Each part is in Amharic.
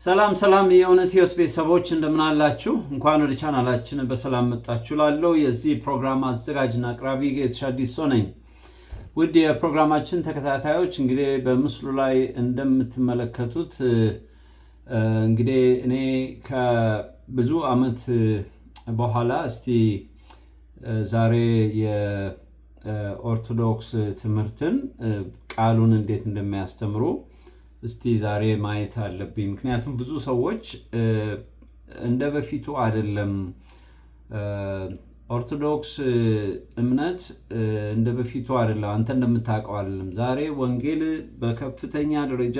ሰላም የእውነት ህይወት ቤተሰቦች እንደምን አላችሁ? እንኳን ወደ ቻናላችን በሰላም መጣችሁ። ላለው የዚህ ፕሮግራም አዘጋጅና አቅራቢ ጌትሽ አዲሶ ነኝ። ውድ የፕሮግራማችን ተከታታዮች እንግዲህ በምስሉ ላይ እንደምትመለከቱት እንግዲህ እኔ ከብዙ ዓመት በኋላ እስቲ ዛሬ የኦርቶዶክስ ትምህርትን ቃሉን እንዴት እንደሚያስተምሩ እስቲ ዛሬ ማየት አለብኝ። ምክንያቱም ብዙ ሰዎች እንደ በፊቱ አይደለም፣ ኦርቶዶክስ እምነት እንደ በፊቱ አይደለም፣ አንተ እንደምታውቀው አይደለም። ዛሬ ወንጌል በከፍተኛ ደረጃ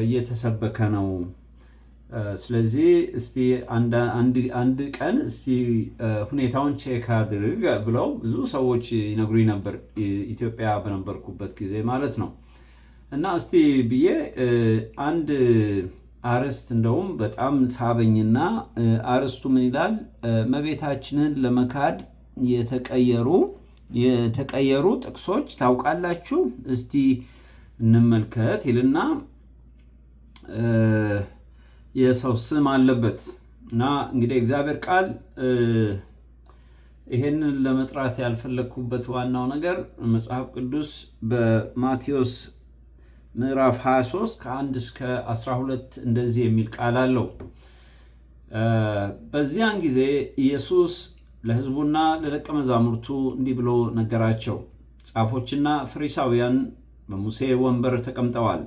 እየተሰበከ ነው። ስለዚህ እስቲ አንድ ቀን እስቲ ሁኔታውን ቼክ አድርግ ብለው ብዙ ሰዎች ይነግሩኝ ነበር፣ ኢትዮጵያ በነበርኩበት ጊዜ ማለት ነው። እና እስቲ ብዬ አንድ አርዕስት እንደውም በጣም ሳበኝና አርዕስቱ ምን ይላል? እመቤታችንን ለመካድ የተቀየሩ ጥቅሶች ታውቃላችሁ? እስቲ እንመልከት ይልና የሰው ስም አለበት እና እንግዲህ እግዚአብሔር ቃል ይሄንን ለመጥራት ያልፈለግኩበት ዋናው ነገር መጽሐፍ ቅዱስ በማቴዎስ ምዕራፍ 23 ከ1 እስከ 12 እንደዚህ የሚል ቃል አለው። በዚያን ጊዜ ኢየሱስ ለሕዝቡና ለደቀ መዛሙርቱ እንዲህ ብሎ ነገራቸው። ጻፎችና ፈሪሳውያን በሙሴ ወንበር ተቀምጠዋል።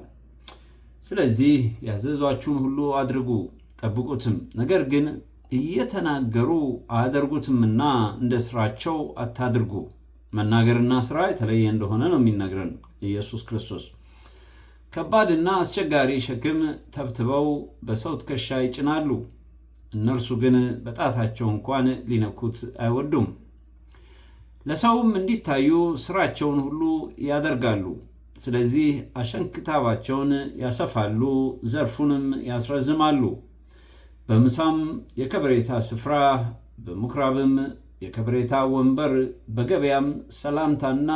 ስለዚህ ያዘዟችሁን ሁሉ አድርጉ ጠብቁትም፣ ነገር ግን እየተናገሩ አያደርጉትምና እንደ ስራቸው አታድርጉ። መናገርና ስራ የተለየ እንደሆነ ነው የሚነግረን ኢየሱስ ክርስቶስ። ከባድና አስቸጋሪ ሸክም ተብትበው በሰው ትከሻ ይጭናሉ፣ እነርሱ ግን በጣታቸው እንኳን ሊነኩት አይወዱም። ለሰውም እንዲታዩ ስራቸውን ሁሉ ያደርጋሉ። ስለዚህ አሸንክታባቸውን ያሰፋሉ፣ ዘርፉንም ያስረዝማሉ። በምሳም የከበሬታ ስፍራ፣ በምኩራብም የከበሬታ ወንበር፣ በገበያም ሰላምታና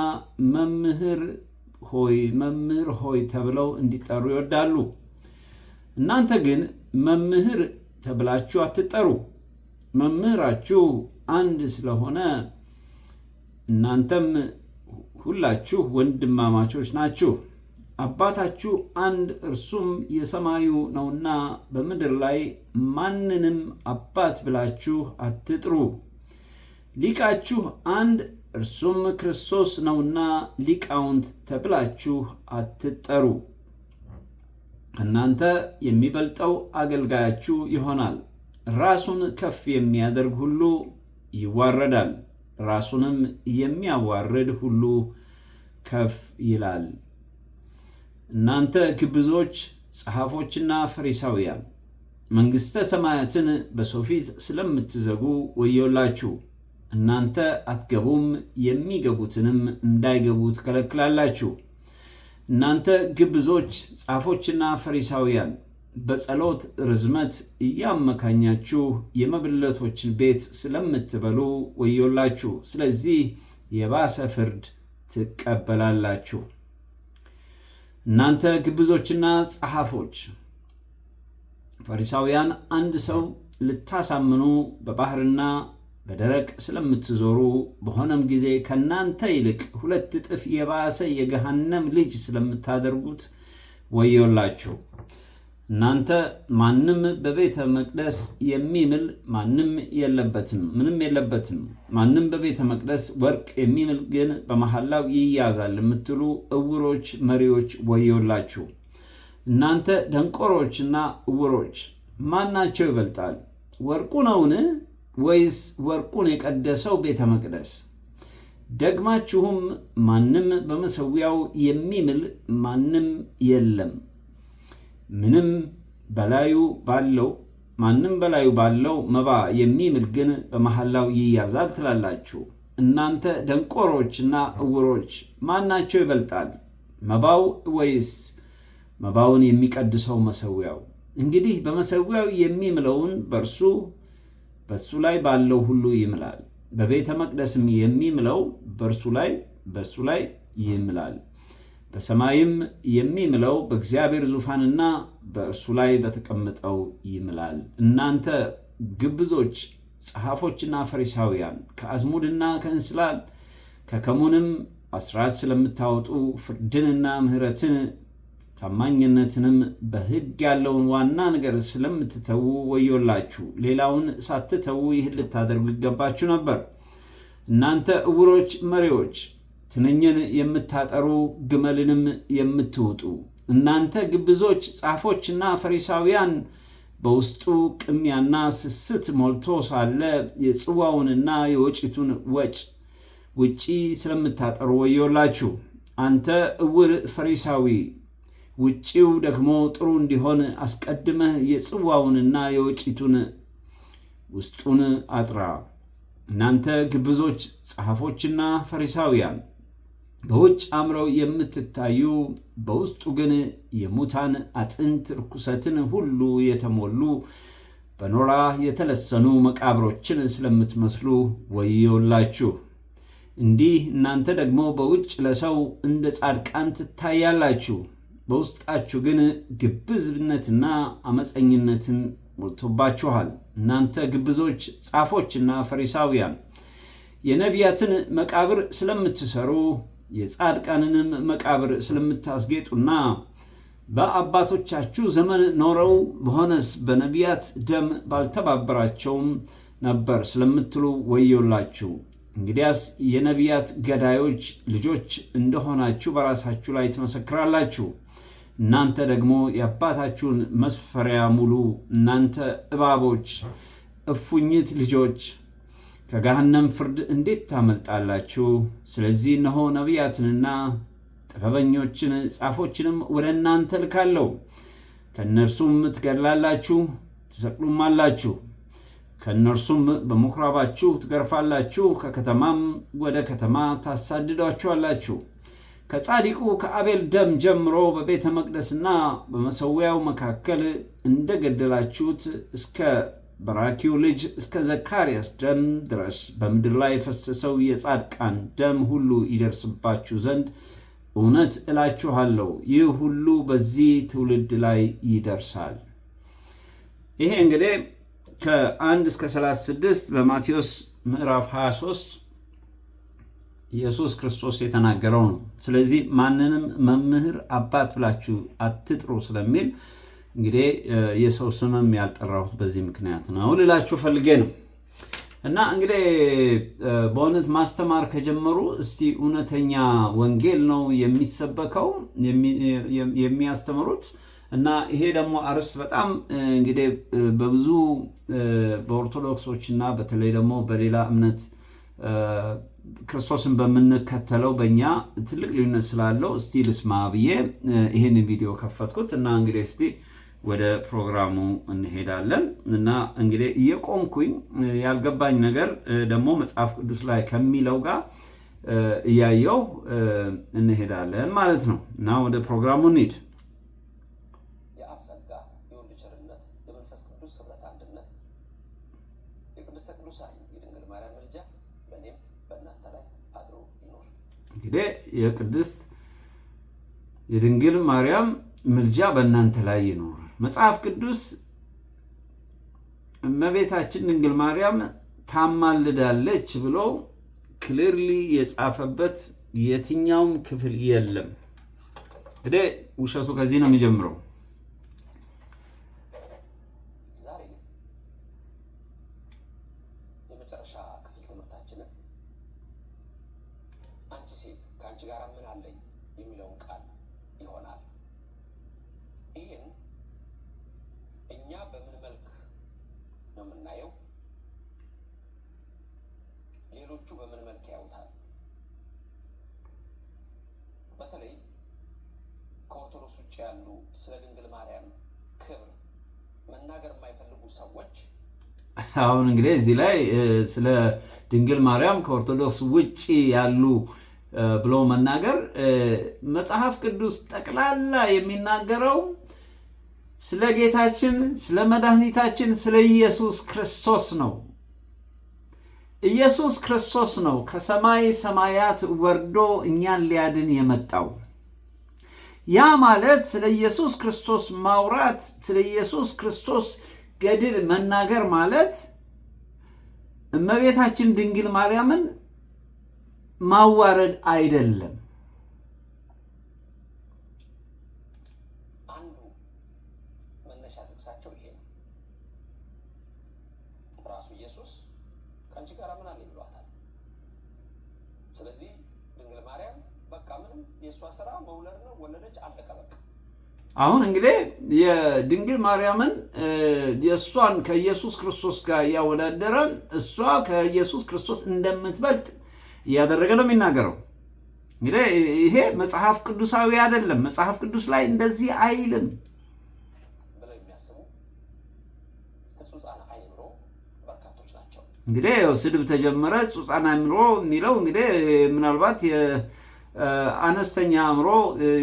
መምህር ሆይ ተብለው እንዲጠሩ ይወዳሉ። እናንተ ግን መምህር ተብላችሁ አትጠሩ፣ መምህራችሁ አንድ ስለሆነ እናንተም ሁላችሁ ወንድማማቾች ናችሁ። አባታችሁ አንድ እርሱም የሰማዩ ነውና በምድር ላይ ማንንም አባት ብላችሁ አትጥሩ። ሊቃችሁ አንድ እርሱም ክርስቶስ ነውና ሊቃውንት ተብላችሁ አትጠሩ። እናንተ የሚበልጠው አገልጋያችሁ ይሆናል። ራሱን ከፍ የሚያደርግ ሁሉ ይዋረዳል፣ ራሱንም የሚያዋርድ ሁሉ ከፍ ይላል። እናንተ ግብዞች፣ ጸሐፎችና ፈሪሳውያን መንግሥተ ሰማያትን በሰው ፊት ስለምትዘጉ ወዮላችሁ። እናንተ አትገቡም፣ የሚገቡትንም እንዳይገቡ ትከለክላላችሁ። እናንተ ግብዞች፣ ጻፎችና ፈሪሳውያን በጸሎት ርዝመት እያመካኛችሁ የመበለቶችን ቤት ስለምትበሉ ወዮላችሁ። ስለዚህ የባሰ ፍርድ ትቀበላላችሁ። እናንተ ግብዞችና ጸሐፎች ፈሪሳውያን አንድ ሰው ልታሳምኑ በባህርና በደረቅ ስለምትዞሩ በሆነም ጊዜ ከእናንተ ይልቅ 2 እጥፍ የባሰ የገሃነም ልጅ ስለምታደርጉት ወዮላችሁ። እናንተ ማንም በቤተ መቅደስ የሚምል ምንም የለበትም፣ ማንም በቤተ መቅደስ ወርቅ የሚምል ግን በመሐላው ይያዛል የምትሉ ዕውሮች መሪዎች ወዮላችሁ። እናንተ ደንቆሮችና ዕውሮች ማናቸው ይበልጣል? ወርቁ ነውን? ወይስ ወርቁን የቀደሰው ቤተ መቅደስ? ደግማችሁም ማንም በመሠዊያው የሚምል ማንም የለም፣ ማንም በላዩ ባለው መባ የሚምል ግን በመሐላው ይያዛል ትላላችሁ። እናንተ ደንቆሮችና ዕውሮች ማናቸው ይበልጣል? መባው ወይስ መባውን የሚቀድሰው መሠዊያው? እንግዲህ በመሠዊያው የሚምለውን በእሱ ላይ ባለው ሁሉ ይምላል፣ በቤተ መቅደስም የሚምለው በእሱ ላይ ይምላል። በሰማይም የሚምለው በእግዚአብሔር ዙፋንና በእርሱ ላይ በተቀመጠው ይምላል። እናንተ ግብዞች ጸሐፎችና ፈሪሳውያን ከአዝሙድና ከእንስላል ከከሙንም አስራት ስለምታወጡ ፍርድንና ምሕረትን ታማኝነትንም በሕግ ያለውን ዋና ነገር ስለምትተዉ ወዮላችሁ። ሌላውን ሳትተዉ ይህን ልታደርጉ ይገባችሁ ነበር። እናንተ ዕውሮች መሪዎች፣ ትንኝን የምታጠሩ ግመልንም የምትውጡ እናንተ ግብዞች ጸሐፎችና ፈሪሳውያን በውስጡ ቅሚያና ስስት ሞልቶ ሳለ የጽዋውንና የወጭቱን ውጪ ስለምታጠሩ ወዮላችሁ። አንተ ዕውር ፈሪሳዊ፣ ውጪው ደግሞ ጥሩ እንዲሆን አስቀድመህ የጽዋውንና የወጭቱን ውስጡን አጥራ። እናንተ ግብዞች ጸሐፎችና ፈሪሳውያን በውጭ አምረው የምትታዩ በውስጡ ግን የሙታን አጥንት ርኩሰትን ሁሉ የተሞሉ በኖራ የተለሰኑ መቃብሮችን ስለምትመስሉ ወዮላችሁ። እንዲህ እናንተ ደግሞ በውጭ ለሰው እንደ ጻድቃን ትታያላችሁ፣ በውስጣችሁ ግን ግብዝነትና አመፀኝነትን ሞልቶባችኋል። እናንተ ግብዞች ጻፎችና ፈሪሳውያን የነቢያትን መቃብር ስለምትሰሩ የጻድቃንንም መቃብር ስለምታስጌጡና በአባቶቻችሁ ዘመን ኖረው በሆነስ በነቢያት ደም ባልተባበራቸውም ነበር ስለምትሉ ወዮላችሁ። እንግዲያስ የነቢያት ገዳዮች ልጆች እንደሆናችሁ በራሳችሁ ላይ ትመሰክራላችሁ። እናንተ ደግሞ የአባታችሁን መስፈሪያ ሙሉ። እናንተ እባቦች፣ እፉኝት ልጆች ከገሃነም ፍርድ እንዴት ታመልጣላችሁ? ስለዚህ እነሆ ነቢያትንና ጥበበኞችን ጻፎችንም ወደ እናንተ ልካለሁ። ከእነርሱም ትገድላላችሁ፣ ትሰቅሉማላችሁ። ከእነርሱም በምኵራባችሁ ትገርፋላችሁ፣ ከከተማም ወደ ከተማ ታሳድዷችኋላችሁ። ከጻድቁ ከአቤል ደም ጀምሮ በቤተ መቅደስና በመሠዊያው መካከል እንደገደላችሁት እስከ በራኪው ልጅ እስከ ዘካርያስ ደም ድረስ በምድር ላይ የፈሰሰው የጻድቃን ደም ሁሉ ይደርስባችሁ ዘንድ እውነት እላችኋለሁ ይህ ሁሉ በዚህ ትውልድ ላይ ይደርሳል። ይሄ እንግዲህ ከ1 እስከ 36 በማቴዎስ ምዕራፍ 23 ኢየሱስ ክርስቶስ የተናገረው ነው። ስለዚህ ማንንም መምህር አባት ብላችሁ አትጥሩ ስለሚል እንግዲህ የሰው ስምም ያልጠራሁት በዚህ ምክንያት ነው ልላችሁ ፈልጌ ነው። እና እንግዲህ በእውነት ማስተማር ከጀመሩ እስቲ እውነተኛ ወንጌል ነው የሚሰበከው የሚያስተምሩት። እና ይሄ ደግሞ አርዕስት በጣም እንግዲህ በብዙ በኦርቶዶክሶች እና በተለይ ደግሞ በሌላ እምነት ክርስቶስን በምንከተለው በእኛ ትልቅ ልዩነት ስላለው እስቲ ልስማ ብዬ ይሄን ቪዲዮ ከፈትኩት። እና እንግዲህ እስቲ ወደ ፕሮግራሙ እንሄዳለን። እና እንግዲህ እየቆምኩኝ ያልገባኝ ነገር ደግሞ መጽሐፍ ቅዱስ ላይ ከሚለው ጋር እያየው እንሄዳለን ማለት ነው። እና ወደ ፕሮግራሙ እንሂድ። የአብ ጸጋ፣ የወልድ ቸርነት፣ የመንፈስ ቅዱስ ኅብረት አንድነት፣ የቅድስተ ቅዱሳን የድንግል ማርያም ምልጃ በእኔም በእናንተ ላይ አድሮ ይኖር። እንግዲህ የቅድስት የድንግል ማርያም ምልጃ በእናንተ ላይ ይኖር። መጽሐፍ ቅዱስ እመቤታችን ድንግል ማርያም ታማልዳለች ብሎ ክሊርሊ የጻፈበት የትኛውም ክፍል የለም። እንግዲህ ውሸቱ ከዚህ ነው የሚጀምረው። ዛሬ የመጨረሻ ክፍል ትምህርታችንን አንቺ ሴት ከአንቺ ጋር ምን አለኝ የሚለውን ቃል ይሆናል። ይህን እኛ በምን መልክ ነው የምናየው? ሌሎቹ በምን መልክ ያዩታል? በተለይ ከኦርቶዶክስ ውጭ ያሉ ስለ ድንግል ማርያም ክብር መናገር የማይፈልጉ ሰዎች አሁን እንግዲህ እዚህ ላይ ስለ ድንግል ማርያም ከኦርቶዶክስ ውጭ ያሉ ብሎ መናገር መጽሐፍ ቅዱስ ጠቅላላ የሚናገረው ስለ ጌታችን ስለ መድኃኒታችን ስለ ኢየሱስ ክርስቶስ ነው። ኢየሱስ ክርስቶስ ነው ከሰማይ ሰማያት ወርዶ እኛን ሊያድን የመጣው። ያ ማለት ስለ ኢየሱስ ክርስቶስ ማውራት፣ ስለ ኢየሱስ ክርስቶስ ገድል መናገር ማለት እመቤታችን ድንግል ማርያምን ማዋረድ አይደለም። አንዱ መነሻ ጥቅሳቸው ይሄ ነው። ራሱ ኢየሱስ ከአንቺ ጋር ምን አለኝ ብሏታል። ስለዚህ ድንግል ማርያም በቃ ምንም የእሷ ስራ መውለድ ነው፣ ወለደች፣ አለቀ በቃ። አሁን እንግዲህ የድንግል ማርያምን የእሷን ከኢየሱስ ክርስቶስ ጋር እያወዳደረ እሷ ከኢየሱስ ክርስቶስ እንደምትበልጥ እያደረገ ነው የሚናገረው። እንግዲህ ይሄ መጽሐፍ ቅዱሳዊ አይደለም። መጽሐፍ ቅዱስ ላይ እንደዚህ አይልም ብለው የሚያስቡ ሕጹፃን አእምሮ በርካቶች ናቸው። እንግዲህ ስድብ ተጀመረ። ሕጹፃን አእምሮ የሚለው እንግዲህ ምናልባት አነስተኛ አእምሮ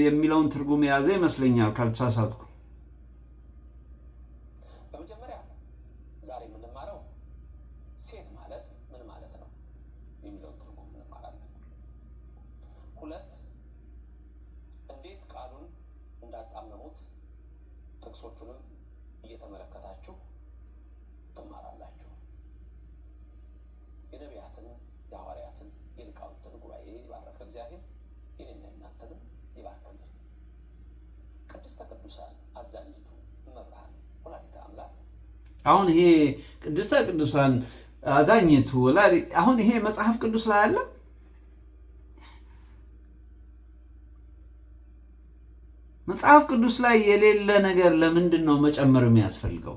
የሚለውን ትርጉም የያዘ ይመስለኛል ካልተሳሳትኩ። በመጀመሪያ ዛሬ የምንማረው ሴት ማለት ምን ማለት ነው የሚለውን ትርጉም እንማራለን። ሁለት እንዴት ቃሉን እንዳጣመሙት ጥቅሶቹንም እየተመለከታችሁ ትማራላችሁ። የነቢያትን፣ የሐዋርያትን፣ የሊቃውንትን ጉባኤ የባረከ እግዚአብሔር እኔና እናንተንም ይባርክልን። ቅድስተ ቅዱሳን አዛኝቱ እመብርሃን ወላዲተ አምላክ። አሁን ይሄ ቅድስተ ቅዱሳን አዛኝቱ አሁን ይሄ መጽሐፍ ቅዱስ ላይ አለ? መጽሐፍ ቅዱስ ላይ የሌለ ነገር ለምንድን ነው መጨመር የሚያስፈልገው?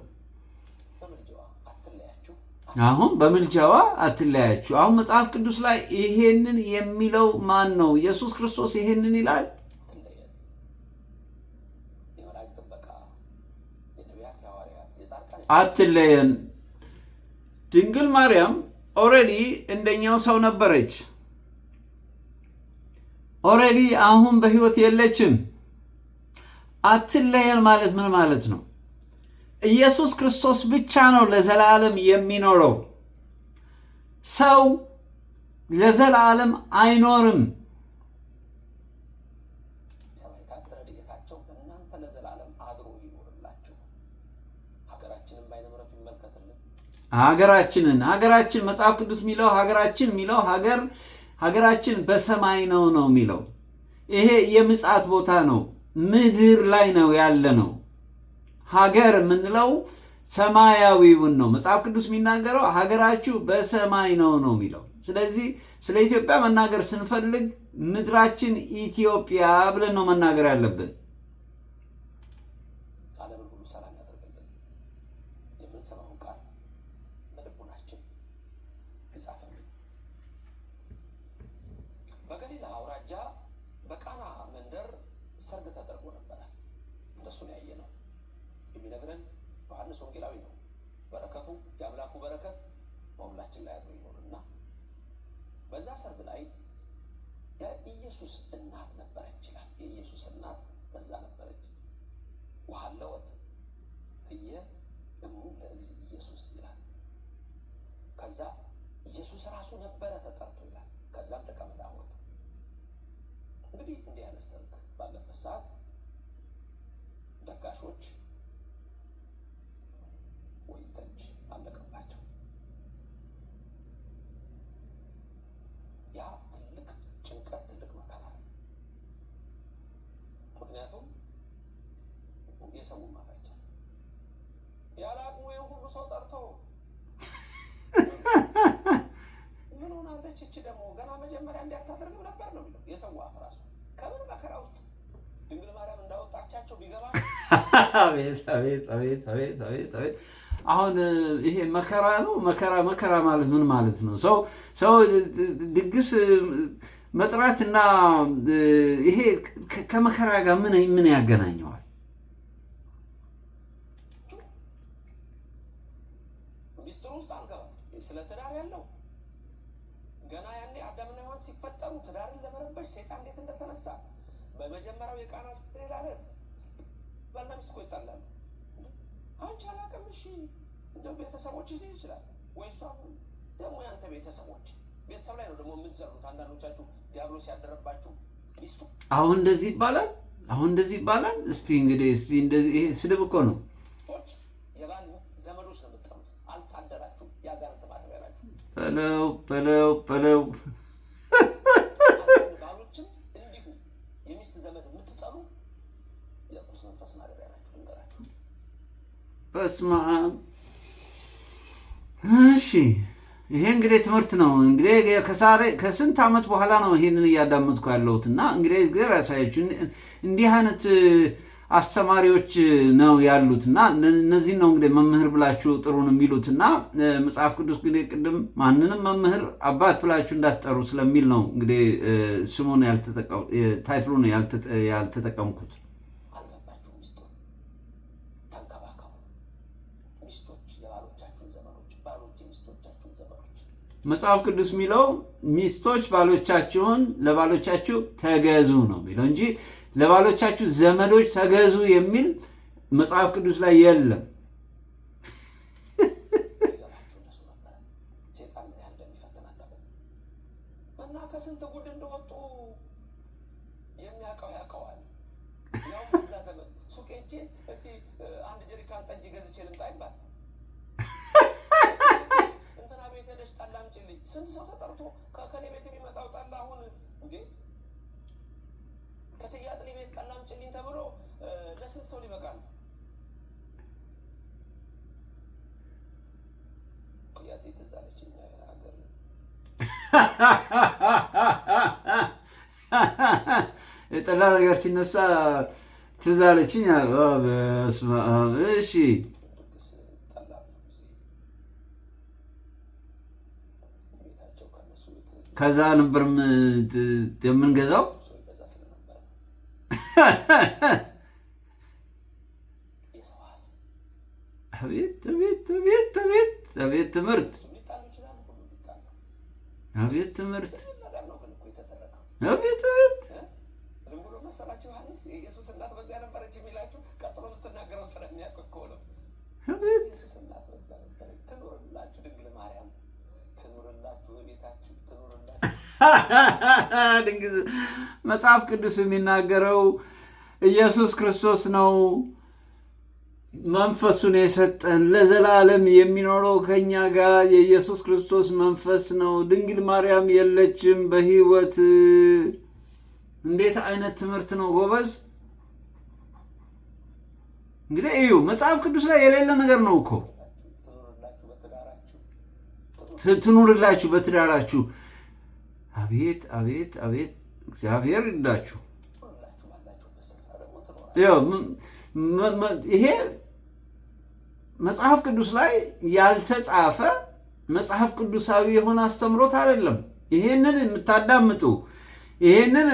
አሁን በምልጃዋ አትለያችሁ። አሁን መጽሐፍ ቅዱስ ላይ ይሄንን የሚለው ማን ነው? ኢየሱስ ክርስቶስ ይሄንን ይላል። አትለየን። ድንግል ማርያም ኦልሬዲ እንደኛው ሰው ነበረች። ኦልሬዲ አሁን በህይወት የለችም። አትለየን ማለት ምን ማለት ነው? ኢየሱስ ክርስቶስ ብቻ ነው ለዘላለም የሚኖረው። ሰው ለዘላለም አይኖርም። ሰማዕታት ረድኤታቸው በእናንተ ለዘላለም አድሮ ይኖርላችሁ። ሀገራችንን በዓይነ ምሕረቱ ይመልከትልን። ሀገራችን መጽሐፍ ቅዱስ የሚለው ሀገራችን በሰማይ ነው የሚለው። ይሄ የምጽአት ቦታ ነው። ምድር ላይ ነው ያለ ነው። ሀገር የምንለው ሰማያዊውን ነው። መጽሐፍ ቅዱስ የሚናገረው ሀገራችሁ በሰማይ ነው የሚለው። ስለዚህ ስለ ኢትዮጵያ መናገር ስንፈልግ ምድራችን ኢትዮጵያ ብለን ነው መናገር ያለብን። ዓለምን ሁሉ ሰላም ያደርግልን። የምንሰማውን ቃል በልቡናችን ይጻፍልን። በገሊላ አውራጃ በቃና መንደር ሰርግ ተደርጎ ነበረ። እንደሱን ያየ ነው የሚነግረን ዮሐንስ ወንጌላዊ ነው። በረከቱ የአምላኩ በረከት በሁላችን ላይ አድሮ ይኖርና በዛ ሰርግ ላይ የኢየሱስ እናት ነበረች ይላል። የኢየሱስ እናት በዛ ነበረች። ወሀለወት ህየ እሙ ለእግዚ ኢየሱስ ይላል። ከዛ ኢየሱስ ራሱ ነበረ ተጠርቶ ይላል። ከዛም ደቀ መዛሙርቱ። እንግዲህ እንዲህ ያለ ሰርግ ባለበት ሰዓት ደጋሾች ወይን ጠጅ አለቀባቸው። ያ ትልቅ ጭንቀት፣ ትልቅ መከራ ነው። ምክንያቱም የሰውን ማፈቻ ያለ አቅሙ ሁሉ ሰው ጠርቶ ምን ሆናለች እቺ ደግሞ ገና መጀመሪያ እንዲያታደርግም ነበር ነው የሚለው የሰው አፍ ራሱ። ከምን መከራ ውስጥ ድንግል ማርያም እንዳወጣቻቸው ቢገባ። አቤት አቤት አቤት አቤት አቤት አቤት! አሁን ይሄ መከራ ነው። መከራ ማለት ምን ማለት ነው? ሰው ድግስ መጥራትና ይሄ ከመከራ ጋር ምን ያገናኘዋል? ሚስጥሩ ውስጥ አልገባም። ስለ ትዳር ያለው ገና ያኔ አዳምና ሔዋን ሲፈጠሩ ትዳርን ለመረበሽ ሰይጣን እንዴት እንደተነሳ በመጀመሪያው የቃና ዕለት ባልና ሚስት እኮ ይጣላሉ። አንቺ አላውቅም፣ እሺ እንደው ቤተሰቦች ይዘህ ይችላል ወይ እሷ ደግሞ ያንተ ቤተሰብ ላይ ነው ደግሞ የምትዘሩት። አንዳንዶቻችሁ ዲያብሎስ ያደረባችሁ ሚስቱ አሁን እንደዚህ ይባላል። አሁን እንደዚህ ይባላል። እስቲ እንግዲህ እንደዚህ ይሄ ስድብ እኮ ነው። የባል ዘመዶች ነው የምትጠሩት። አልታደራችሁ፣ የአጋንንት ማደሪያ ናችሁ። በለው ባሎችም እንዲሁ የሚስት ዘመድ የምትጠሩ የርኩስ መንፈስ ማደሪያ ናችሁ። ልንገራችሁ። በስመ አብ። እሺ ይሄ እንግዲህ ትምህርት ነው። እንግዲህ ከስንት ዓመት በኋላ ነው ይሄንን እያዳመጥኩ ያለሁት እና እንግዲህ እግዚአብሔር ያሳያችሁ እንዲህ አይነት አስተማሪዎች ነው ያሉት እና እነዚህን ነው እንግዲህ መምህር ብላችሁ ጥሩን የሚሉት እና መጽሐፍ ቅዱስ ግን ቅድም ማንንም መምህር አባት ብላችሁ እንዳትጠሩ ስለሚል ነው እንግዲህ ስሙን ታይትሉን ያልተጠቀምኩት። አልገባችሁም? ሚስቶች ተንከባከቡ። ሚስቶች የባሎቻችሁን ዘመዶች፣ ባሎች የሚስቶቻችሁን ዘመዶች። መጽሐፍ ቅዱስ የሚለው ሚስቶች ባሎቻችሁን ለባሎቻችሁ ተገዙ ነው የሚለው እንጂ ለባሎቻችሁ ዘመዶች ተገዙ የሚል መጽሐፍ ቅዱስ ላይ የለም። ይገባችሁ እነሱ ነበረ ሴጣን ምን ያህል እንደሚፈትን አታውቁም። እና ከስንት ጉድ እንደወጡ የሚያውቀው ያውቀዋል። ያው በዛ ዘመን ሱቅ ሄጄ እስቲ አንድ ጀሪካን ጠጅ ገዝቼ ልምጣ ይባል። እንትና ቤት ሄደሽ ጠላ አምጪልኝ። ስንት ሰው ተጠርቶ ከከሌ ቤት የሚመጣው ጠላ አሁን እንዴ ከትያጥሊ ቤት ጠላ አምጪልኝ ተብሎ ለስንት ሰው ሊበቃል? ትያጥሊ ትዝ አለችኝ ሀገር የጠላ ነገር ሲነሳ ትዝ አለችኝ። በስመ አብ። እሺ ድግስ ጠላ ብዙ ጊዜ ቤታቸው ከነሱ ቤት ከዛ ነበር የምንገዛው። ሰው ይገዛ ስለነበረ የሰው አፍ አቤት ትምህርት፣ እሱ ሊጣሉ ይችላሉ። ሁሉ ሊጣሉ አቤት ትምህርት፣ ስሚል ነገር ነው ግን እኮ የተደረገው። አቤት ዝም ብሎ መሰላችሁ ዮሐንስ የኢየሱስ እናት በዚያ ነበረች የሚላችሁ? ቀጥሎ የምትናገረው ስለሚያውቅ እኮ ነው። የኢየሱስ እናት በዚያ ነበረች። ትኑርላችሁ ድንግል ማርያም፣ ትኑርላችሁ በቤታችሁ፣ ትኑርላችሁ። ድንግል መጽሐፍ ቅዱስ የሚናገረው ኢየሱስ ክርስቶስ ነው መንፈሱን የሰጠን ለዘላለም የሚኖረው ከኛ ጋር የኢየሱስ ክርስቶስ መንፈስ ነው። ድንግል ማርያም የለችም በሕይወት። እንዴት አይነት ትምህርት ነው ጎበዝ! እንግዲህ እዩ መጽሐፍ ቅዱስ ላይ የሌለ ነገር ነው እኮ። ትኑርላችሁ በትዳራችሁ። አቤት አቤት አቤት! እግዚአብሔር ይርዳችሁ። ይሄ መጽሐፍ ቅዱስ ላይ ያልተጻፈ መጽሐፍ ቅዱሳዊ የሆነ አስተምሮት አይደለም። ይሄንን የምታዳምጡ ይሄንን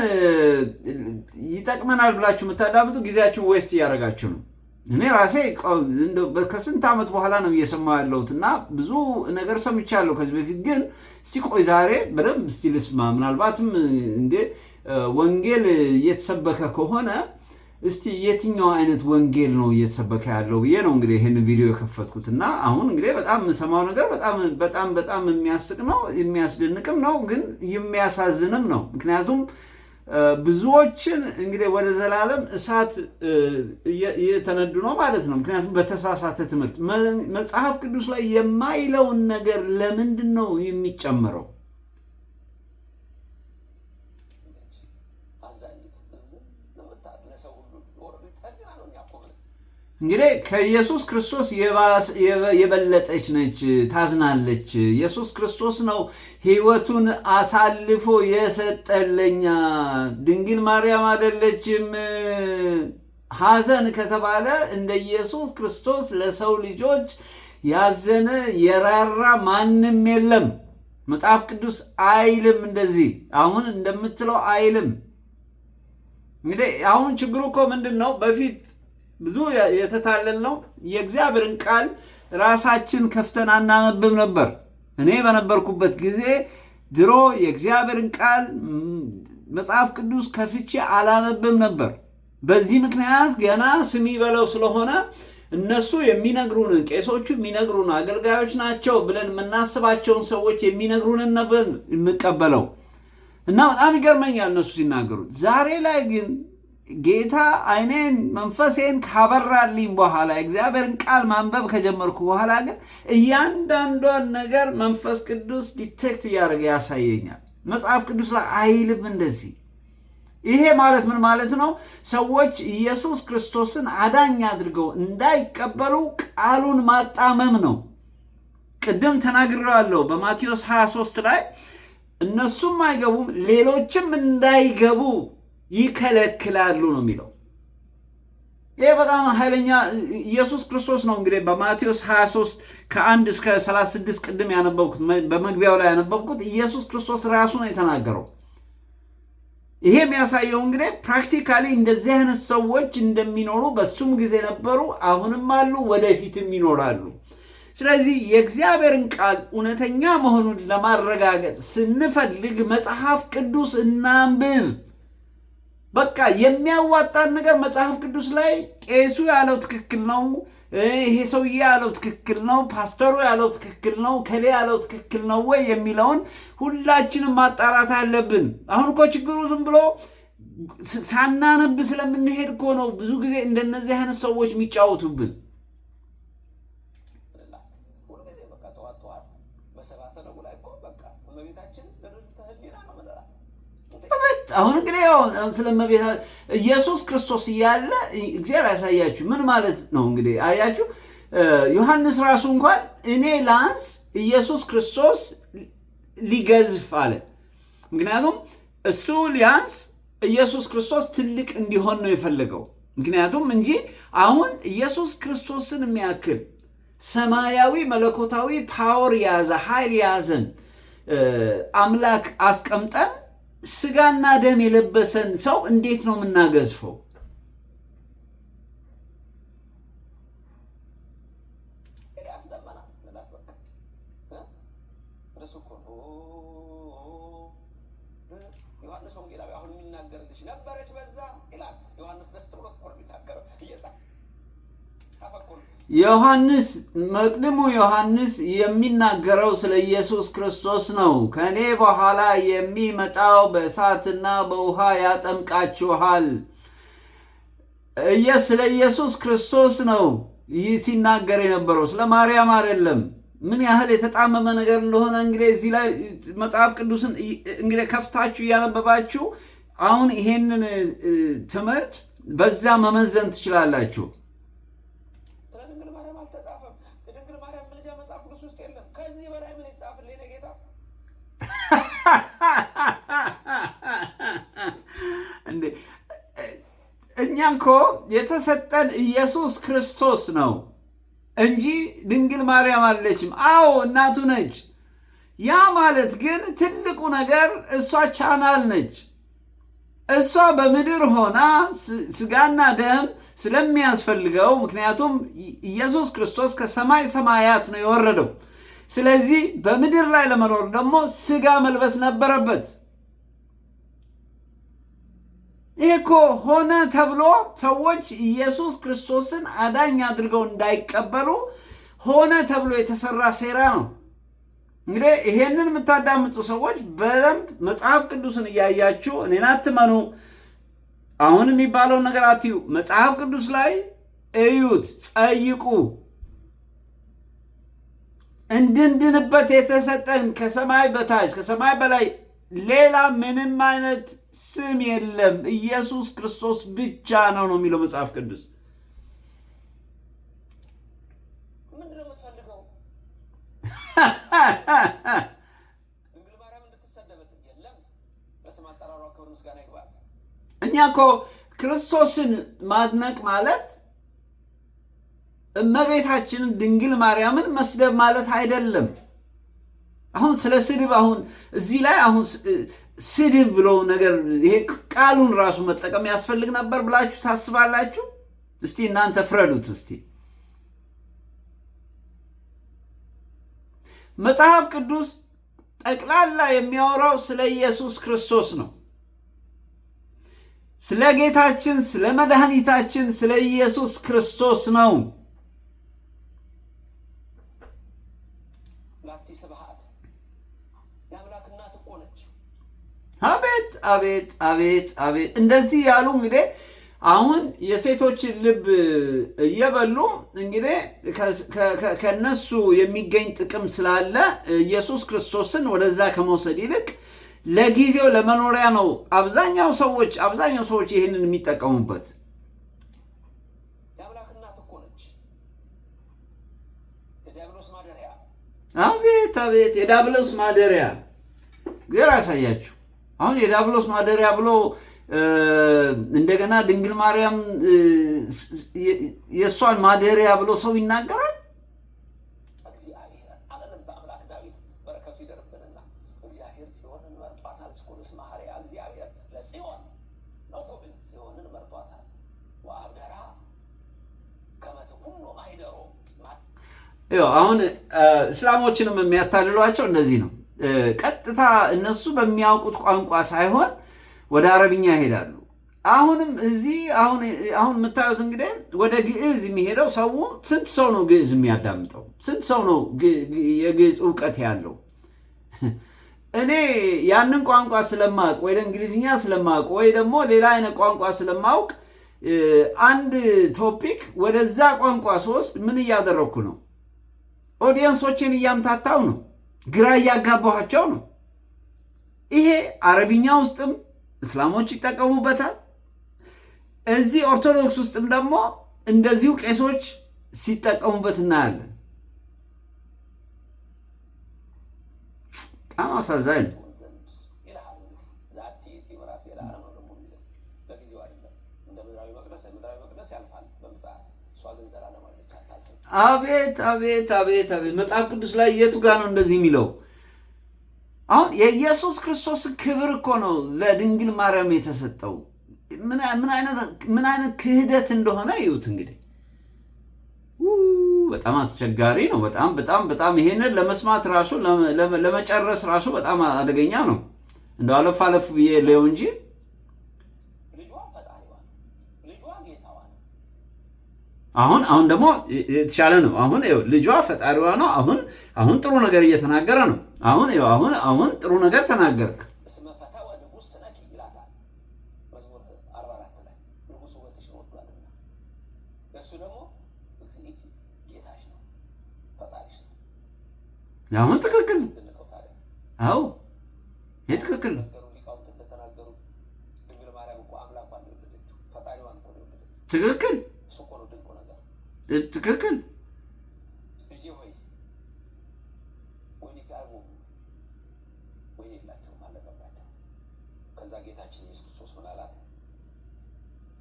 ይጠቅመናል ብላችሁ የምታዳምጡ ጊዜያችሁን ዌስት እያደረጋችሁ ነው። እኔ ራሴ ከስንት ዓመት በኋላ ነው እየሰማሁ ያለሁት እና ብዙ ነገር ሰምቻለሁ ከዚህ በፊት ግን እስቲ ቆይ ዛሬ በደንብ እስቲ ልስማ። ምናልባትም እንደ ወንጌል እየተሰበከ ከሆነ እስቲ የትኛው አይነት ወንጌል ነው እየተሰበከ ያለው ብዬ ነው እንግዲህ ይሄንን ቪዲዮ የከፈትኩት እና አሁን እንግዲህ በጣም የምሰማው ነገር በጣም የሚያስቅ ነው፣ የሚያስደንቅም ነው፣ ግን የሚያሳዝንም ነው። ምክንያቱም ብዙዎችን እንግዲህ ወደ ዘላለም እሳት እየተነዱ ነው ማለት ነው። ምክንያቱም በተሳሳተ ትምህርት መጽሐፍ ቅዱስ ላይ የማይለውን ነገር ለምንድን ነው የሚጨመረው? እንግዲህ ከኢየሱስ ክርስቶስ የበለጠች ነች፣ ታዝናለች። ኢየሱስ ክርስቶስ ነው ሕይወቱን አሳልፎ የሰጠለኛ። ድንግል ማርያም አይደለችም። ሐዘን ከተባለ እንደ ኢየሱስ ክርስቶስ ለሰው ልጆች ያዘነ የራራ ማንም የለም። መጽሐፍ ቅዱስ አይልም እንደዚህ። አሁን እንደምትለው አይልም። እንግዲህ አሁን ችግሩ እኮ ምንድን ነው? በፊት ብዙ የተታለል ነው። የእግዚአብሔርን ቃል ራሳችን ከፍተን አናነብም ነበር። እኔ በነበርኩበት ጊዜ ድሮ የእግዚአብሔርን ቃል መጽሐፍ ቅዱስ ከፍቼ አላነብም ነበር። በዚህ ምክንያት ገና ስሚ በለው ስለሆነ እነሱ የሚነግሩንን ቄሶቹ የሚነግሩን አገልጋዮች ናቸው ብለን የምናስባቸውን ሰዎች የሚነግሩንን ነበር የምቀበለው እና በጣም ይገርመኛል እነሱ ሲናገሩ። ዛሬ ላይ ግን ጌታ አይኔን መንፈሴን ካበራልኝ በኋላ እግዚአብሔርን ቃል ማንበብ ከጀመርኩ በኋላ ግን እያንዳንዷን ነገር መንፈስ ቅዱስ ዲቴክት እያደረገ ያሳየኛል። መጽሐፍ ቅዱስ ላይ አይልም እንደዚህ። ይሄ ማለት ምን ማለት ነው? ሰዎች ኢየሱስ ክርስቶስን አዳኝ አድርገው እንዳይቀበሉ ቃሉን ማጣመም ነው። ቅድም ተናግሬዋለሁ። በማቴዎስ 23 ላይ እነሱም አይገቡም ሌሎችም እንዳይገቡ ይከለክላሉ ነው የሚለው። ይህ በጣም ኃይለኛ ኢየሱስ ክርስቶስ ነው። እንግዲህ በማቴዎስ 23 ከ1 እስከ 36 ቅድም ያነበብኩት በመግቢያው ላይ ያነበብኩት ኢየሱስ ክርስቶስ ራሱ ነው የተናገረው። ይሄ የሚያሳየው እንግዲህ ፕራክቲካሊ እንደዚህ አይነት ሰዎች እንደሚኖሩ በሱም ጊዜ ነበሩ፣ አሁንም አሉ፣ ወደፊትም ይኖራሉ። ስለዚህ የእግዚአብሔርን ቃል እውነተኛ መሆኑን ለማረጋገጥ ስንፈልግ መጽሐፍ ቅዱስ እናንብብ። በቃ የሚያዋጣን ነገር መጽሐፍ ቅዱስ ላይ ቄሱ ያለው ትክክል ነው፣ ይሄ ሰውዬ ያለው ትክክል ነው፣ ፓስተሩ ያለው ትክክል ነው፣ ከሌ ያለው ትክክል ነው ወይ የሚለውን ሁላችንም ማጣራት አለብን። አሁን እኮ ችግሩ ዝም ብሎ ሳናነብ ስለምንሄድ እኮ ነው ብዙ ጊዜ እንደነዚህ አይነት ሰዎች የሚጫወቱብን። አሁን እንግዲህ ስለመቤታ ኢየሱስ ክርስቶስ እያለ እግዚአብሔር ያሳያችሁ ምን ማለት ነው። እንግዲህ አያችሁ ዮሐንስ ራሱ እንኳን እኔ ላንስ ኢየሱስ ክርስቶስ ሊገዝፍ አለ። ምክንያቱም እሱ ሊያንስ ኢየሱስ ክርስቶስ ትልቅ እንዲሆን ነው የፈለገው። ምክንያቱም እንጂ አሁን ኢየሱስ ክርስቶስን የሚያክል ሰማያዊ መለኮታዊ ፓወር የያዘ ኃይል የያዘን አምላክ አስቀምጠን ስጋና ደም የለበሰን ሰው እንዴት ነው የምናገዝፈው? ዮሐንስ ወንጌላዊ አሁን የሚናገርልሽ ነበረች በዛ ይላል። ዮሐንስ ደስ ብሎት ነው የሚናገረው። ዮሐንስ መቅድሙ ዮሐንስ የሚናገረው ስለ ኢየሱስ ክርስቶስ ነው። ከኔ በኋላ የሚመጣው በእሳትና በውሃ ያጠምቃችኋል። ስለ ኢየሱስ ክርስቶስ ነው ይህ ሲናገር የነበረው፣ ስለ ማርያም አይደለም። ምን ያህል የተጣመመ ነገር እንደሆነ እንግዲህ እዚህ ላይ መጽሐፍ ቅዱስን እንግዲህ ከፍታችሁ እያነበባችሁ አሁን ይሄንን ትምህርት በዛ መመዘን ትችላላችሁ። እኛ እኮ የተሰጠን ኢየሱስ ክርስቶስ ነው እንጂ ድንግል ማርያም አለችም። አዎ እናቱ ነች። ያ ማለት ግን ትልቁ ነገር እሷ ቻናል ነች። እሷ በምድር ሆና ስጋና ደም ስለሚያስፈልገው፣ ምክንያቱም ኢየሱስ ክርስቶስ ከሰማይ ሰማያት ነው የወረደው። ስለዚህ በምድር ላይ ለመኖር ደግሞ ስጋ መልበስ ነበረበት። ይህ እኮ ሆነ ተብሎ ሰዎች ኢየሱስ ክርስቶስን አዳኝ አድርገው እንዳይቀበሉ ሆነ ተብሎ የተሰራ ሴራ ነው። እንግዲህ ይሄንን የምታዳምጡ ሰዎች በደንብ መጽሐፍ ቅዱስን እያያችሁ እኔን አትመኑ፣ አሁን የሚባለውን ነገር አትዩ። መጽሐፍ ቅዱስ ላይ እዩት፣ ጸይቁ። እንድንድንበት የተሰጠን ከሰማይ በታች ከሰማይ በላይ ሌላ ምንም አይነት ስም የለም፣ ኢየሱስ ክርስቶስ ብቻ ነው የሚለው መጽሐፍ ቅዱስ። ምንድነው የምትፈልገው? ድንግል ማርያም እንድትሰደብልኝ? የለም፣ በስም አጠራሯ ክብር ምስጋና ይግባት። እኛ እኮ ክርስቶስን ማድነቅ ማለት እመቤታችንን ድንግል ማርያምን መስደብ ማለት አይደለም። አሁን ስለ ስድብ አሁን እዚህ ላይ አሁን ስድብ ብሎ ነገር ይሄ ቃሉን ራሱ መጠቀም ያስፈልግ ነበር ብላችሁ ታስባላችሁ? እስቲ እናንተ ፍረዱት። እስቲ መጽሐፍ ቅዱስ ጠቅላላ የሚያወራው ስለ ኢየሱስ ክርስቶስ ነው። ስለ ጌታችን ስለ መድኃኒታችን ስለ ኢየሱስ ክርስቶስ ነው። አቤት አቤት አቤት አቤት! እንደዚህ ያሉ እንግዲህ አሁን የሴቶችን ልብ እየበሉ እንግዲህ ከነሱ የሚገኝ ጥቅም ስላለ ኢየሱስ ክርስቶስን ወደዛ ከመውሰድ ይልቅ ለጊዜው ለመኖሪያ ነው አብዛኛው ሰዎች ይህንን የሚጠቀሙበት። የአምላክ እናት እኮ ነች፣ የዲያብሎስ ማደሪያ። አቤት አቤት፣ የዲያብሎስ ማደሪያ እግዚአብሔር ያሳያችሁ። አሁን የዲያብሎስ ማደሪያ ብሎ እንደገና ድንግል ማርያም የእሷን ማደሪያ ብሎ ሰው ይናገራል። እግዚአብሔር አለለም በአምላክ ዳዊት በረከቱ ይደርብንና እግዚአብሔር ጽዮንን መርጧታል። እስኩንስ ማህሪያ እግዚአብሔር ለጽዮን ነው እኮ ጽዮንን መርጧታል። ወአብደራ ከመትኩኖ ማይደሮ። አሁን እስላሞችንም የሚያታልሏቸው እንደዚህ ነው። ቀጥታ እነሱ በሚያውቁት ቋንቋ ሳይሆን ወደ አረብኛ ይሄዳሉ። አሁንም እዚህ አሁን የምታዩት እንግዲህ ወደ ግዕዝ የሚሄደው ሰው ስንት ሰው ነው ግዕዝ የሚያዳምጠው? ስንት ሰው ነው የግዕዝ እውቀት ያለው? እኔ ያንን ቋንቋ ስለማውቅ ወይ እንግሊዝኛ ስለማውቅ ወይ ደግሞ ሌላ አይነት ቋንቋ ስለማውቅ አንድ ቶፒክ ወደዛ ቋንቋ ሶስት ምን እያደረግኩ ነው? ኦዲየንሶችን እያምታታው ነው፣ ግራ እያጋባኋቸው ነው። ይሄ አረብኛ ውስጥም እስላሞች ይጠቀሙበታል። እዚህ ኦርቶዶክስ ውስጥም ደግሞ እንደዚሁ ቄሶች ሲጠቀሙበት እናያለን። በጣም አሳዛኝ ነው። አቤት አቤት አቤት አቤት! መጽሐፍ ቅዱስ ላይ የቱ ጋር ነው እንደዚህ የሚለው? አሁን የኢየሱስ ክርስቶስ ክብር እኮ ነው ለድንግል ማርያም የተሰጠው። ምን አይነት ክህደት እንደሆነ ይሁት እንግዲህ። በጣም አስቸጋሪ ነው። በጣም በጣም በጣም ይሄንን ለመስማት ራሱ ለመጨረስ ራሱ በጣም አደገኛ ነው። እንደው አለፍ ብዬ ለው እንጂ አሁን ደግሞ የተሻለ ነው። አሁን ልጇ ፈጣሪዋ ነው። አሁን ጥሩ ነገር እየተናገረ ነው። አሁን ጥሩ ነገር ተናገርክ። አሁን ትክክል። አዎ ይሄ ትክክል ነው። ትክክል ትክክል። ልጄ ሆይ ወይኔ ካርቦ ወይኔ የላቸውም አለቀባቸው። ከዛ ጌታችን ኢየሱስ ክርስቶስ ምን አላት?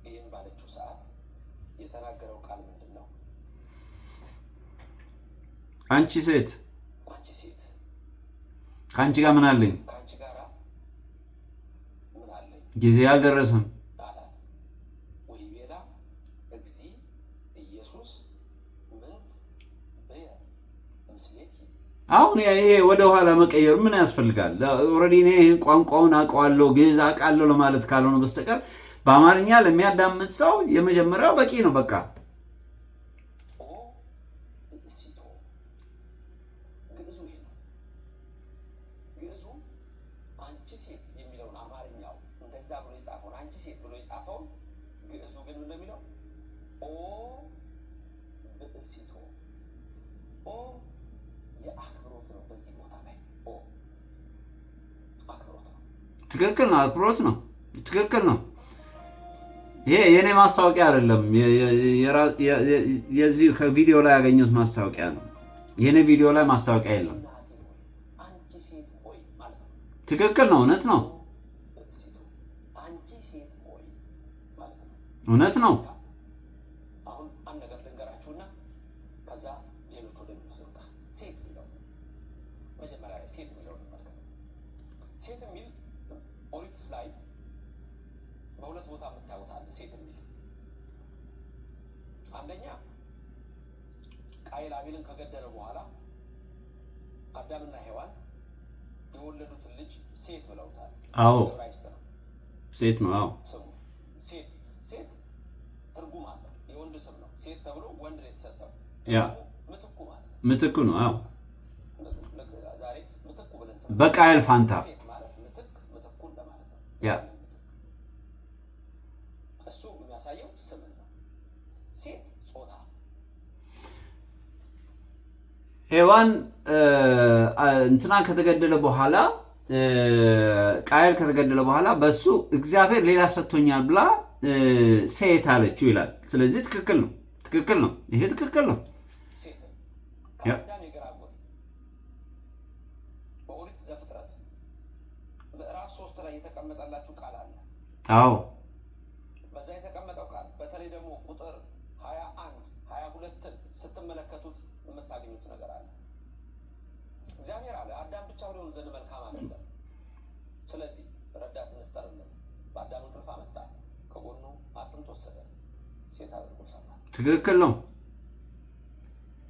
ይህን ባለችው ሰዓት የተናገረው ቃል ምንድን ነው? አንቺ ሴት ከአንቺ ጋር ምን አለኝ? ከአንቺ ጋር ምን አለኝ? ጊዜ አልደረሰም አላት። ወይ ቤላ እግዚ ኢየሱስ ምንት በየ ምስሌኪ። አሁን ይሄ ወደ ኋላ መቀየር ምን ያስፈልጋል? ኦልሬዲ እኔ ቋንቋውን አውቀዋለሁ ግዕዝ አውቃለሁ ለማለት ካልሆነ በስተቀር በአማርኛ ለሚያዳምጥ ሰው የመጀመሪያው በቂ ነው። በቃ ትክክል ነው። አክብሮት ነው። ትክክል ነው። ይሄ የኔ ማስታወቂያ አይደለም። የዚህ ከቪዲዮ ላይ ያገኘሁት ማስታወቂያ ነው። የኔ ቪዲዮ ላይ ማስታወቂያ የለም። ትክክል ነው። እውነት ነው። እውነት ነው። አሁን አንድ ነገር ልንገራችሁና ከዛ ሌሎች ወደ ሚሰጣ ሴት የሚለው መጀመሪያ ላይ ሴት የሚለው እንመልከት። ሴት የሚል ኦሪት ላይ በሁለት ቦታ የምታዩት አለ። ሴት የሚል አንደኛ ቃየል አቤልን ከገደለ በኋላ አዳምና ሔዋን የወለዱትን ልጅ ሴት ብለውታል። አዎ ዕብራይስጥ ነው። ሴት ነው። አዎ ስሙ ሴት ትርጉም አለው። የወንድ ስም ነው። ሴት ተብሎ ወንድ ነው የተሰጠው። ምትኩ ማለት ነው። ምትኩ ነው። አዎ ዛሬ ምትኩ ብለን ስም በቃየል ፋንታ ሴት ማለት ምትኩ እንደማለት ነው። ያ እሱ የሚያሳየው ሔዋን እንትና ከተገደለ በኋላ ቃየል ከተገደለ በኋላ በሱ እግዚአብሔር ሌላ ሰጥቶኛል ብላ ሴት አለችው ይላል። ስለዚህ ትክክል ነው። ይሄ ትክክል ነው። ከአዳም የግራ ጎን በኦሪት ዘፍጥረት ምዕራፍ 3 ላይ የተቀመጠላችሁ ቃል አለ። አዎ በዛ የተቀመጠው ቃል በተለይ ደግሞ ቁጥር 21 22 ስትመለከቱት የምታገኙት ነገር አለ። እግዚአብሔር አለ አዳም ብቻውን ይሆን ዘንድ መልካም አይደለም፣ ስለዚህ ረዳት እንፍጠርለት። በአዳም እንቅልፍ አመጣ፣ ከጎኑ አጥንት ወሰደ፣ ሴት አድርጎ ሰራ። ትክክል ነው።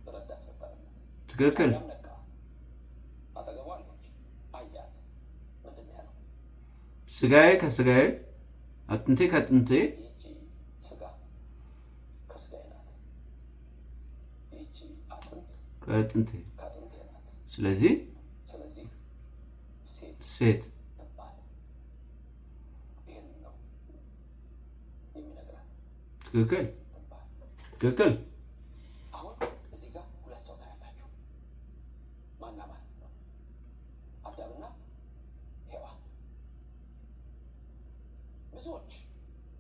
ረዳት ፈጠረለት። ትክክል። አዳም ነቃ፣ አጠገቧ አለች፣ አያት። ምንድን ነው ያለው? ስጋዬ ከስጋዬ አጥንቴ ከአጥንቴ። ይህቺ ስጋ ከስጋዬ ናት፣ ይህቺ አጥንት ከአጥንቴ ናት። ስለዚህ ሴት ትባል። ይህን ነው የሚነግረን። ትክክል። አሁን እዚህ ጋር ሁለት ሰው ታያላችሁ። ማና ማን? አዳምና ሔዋን። ብዙዎች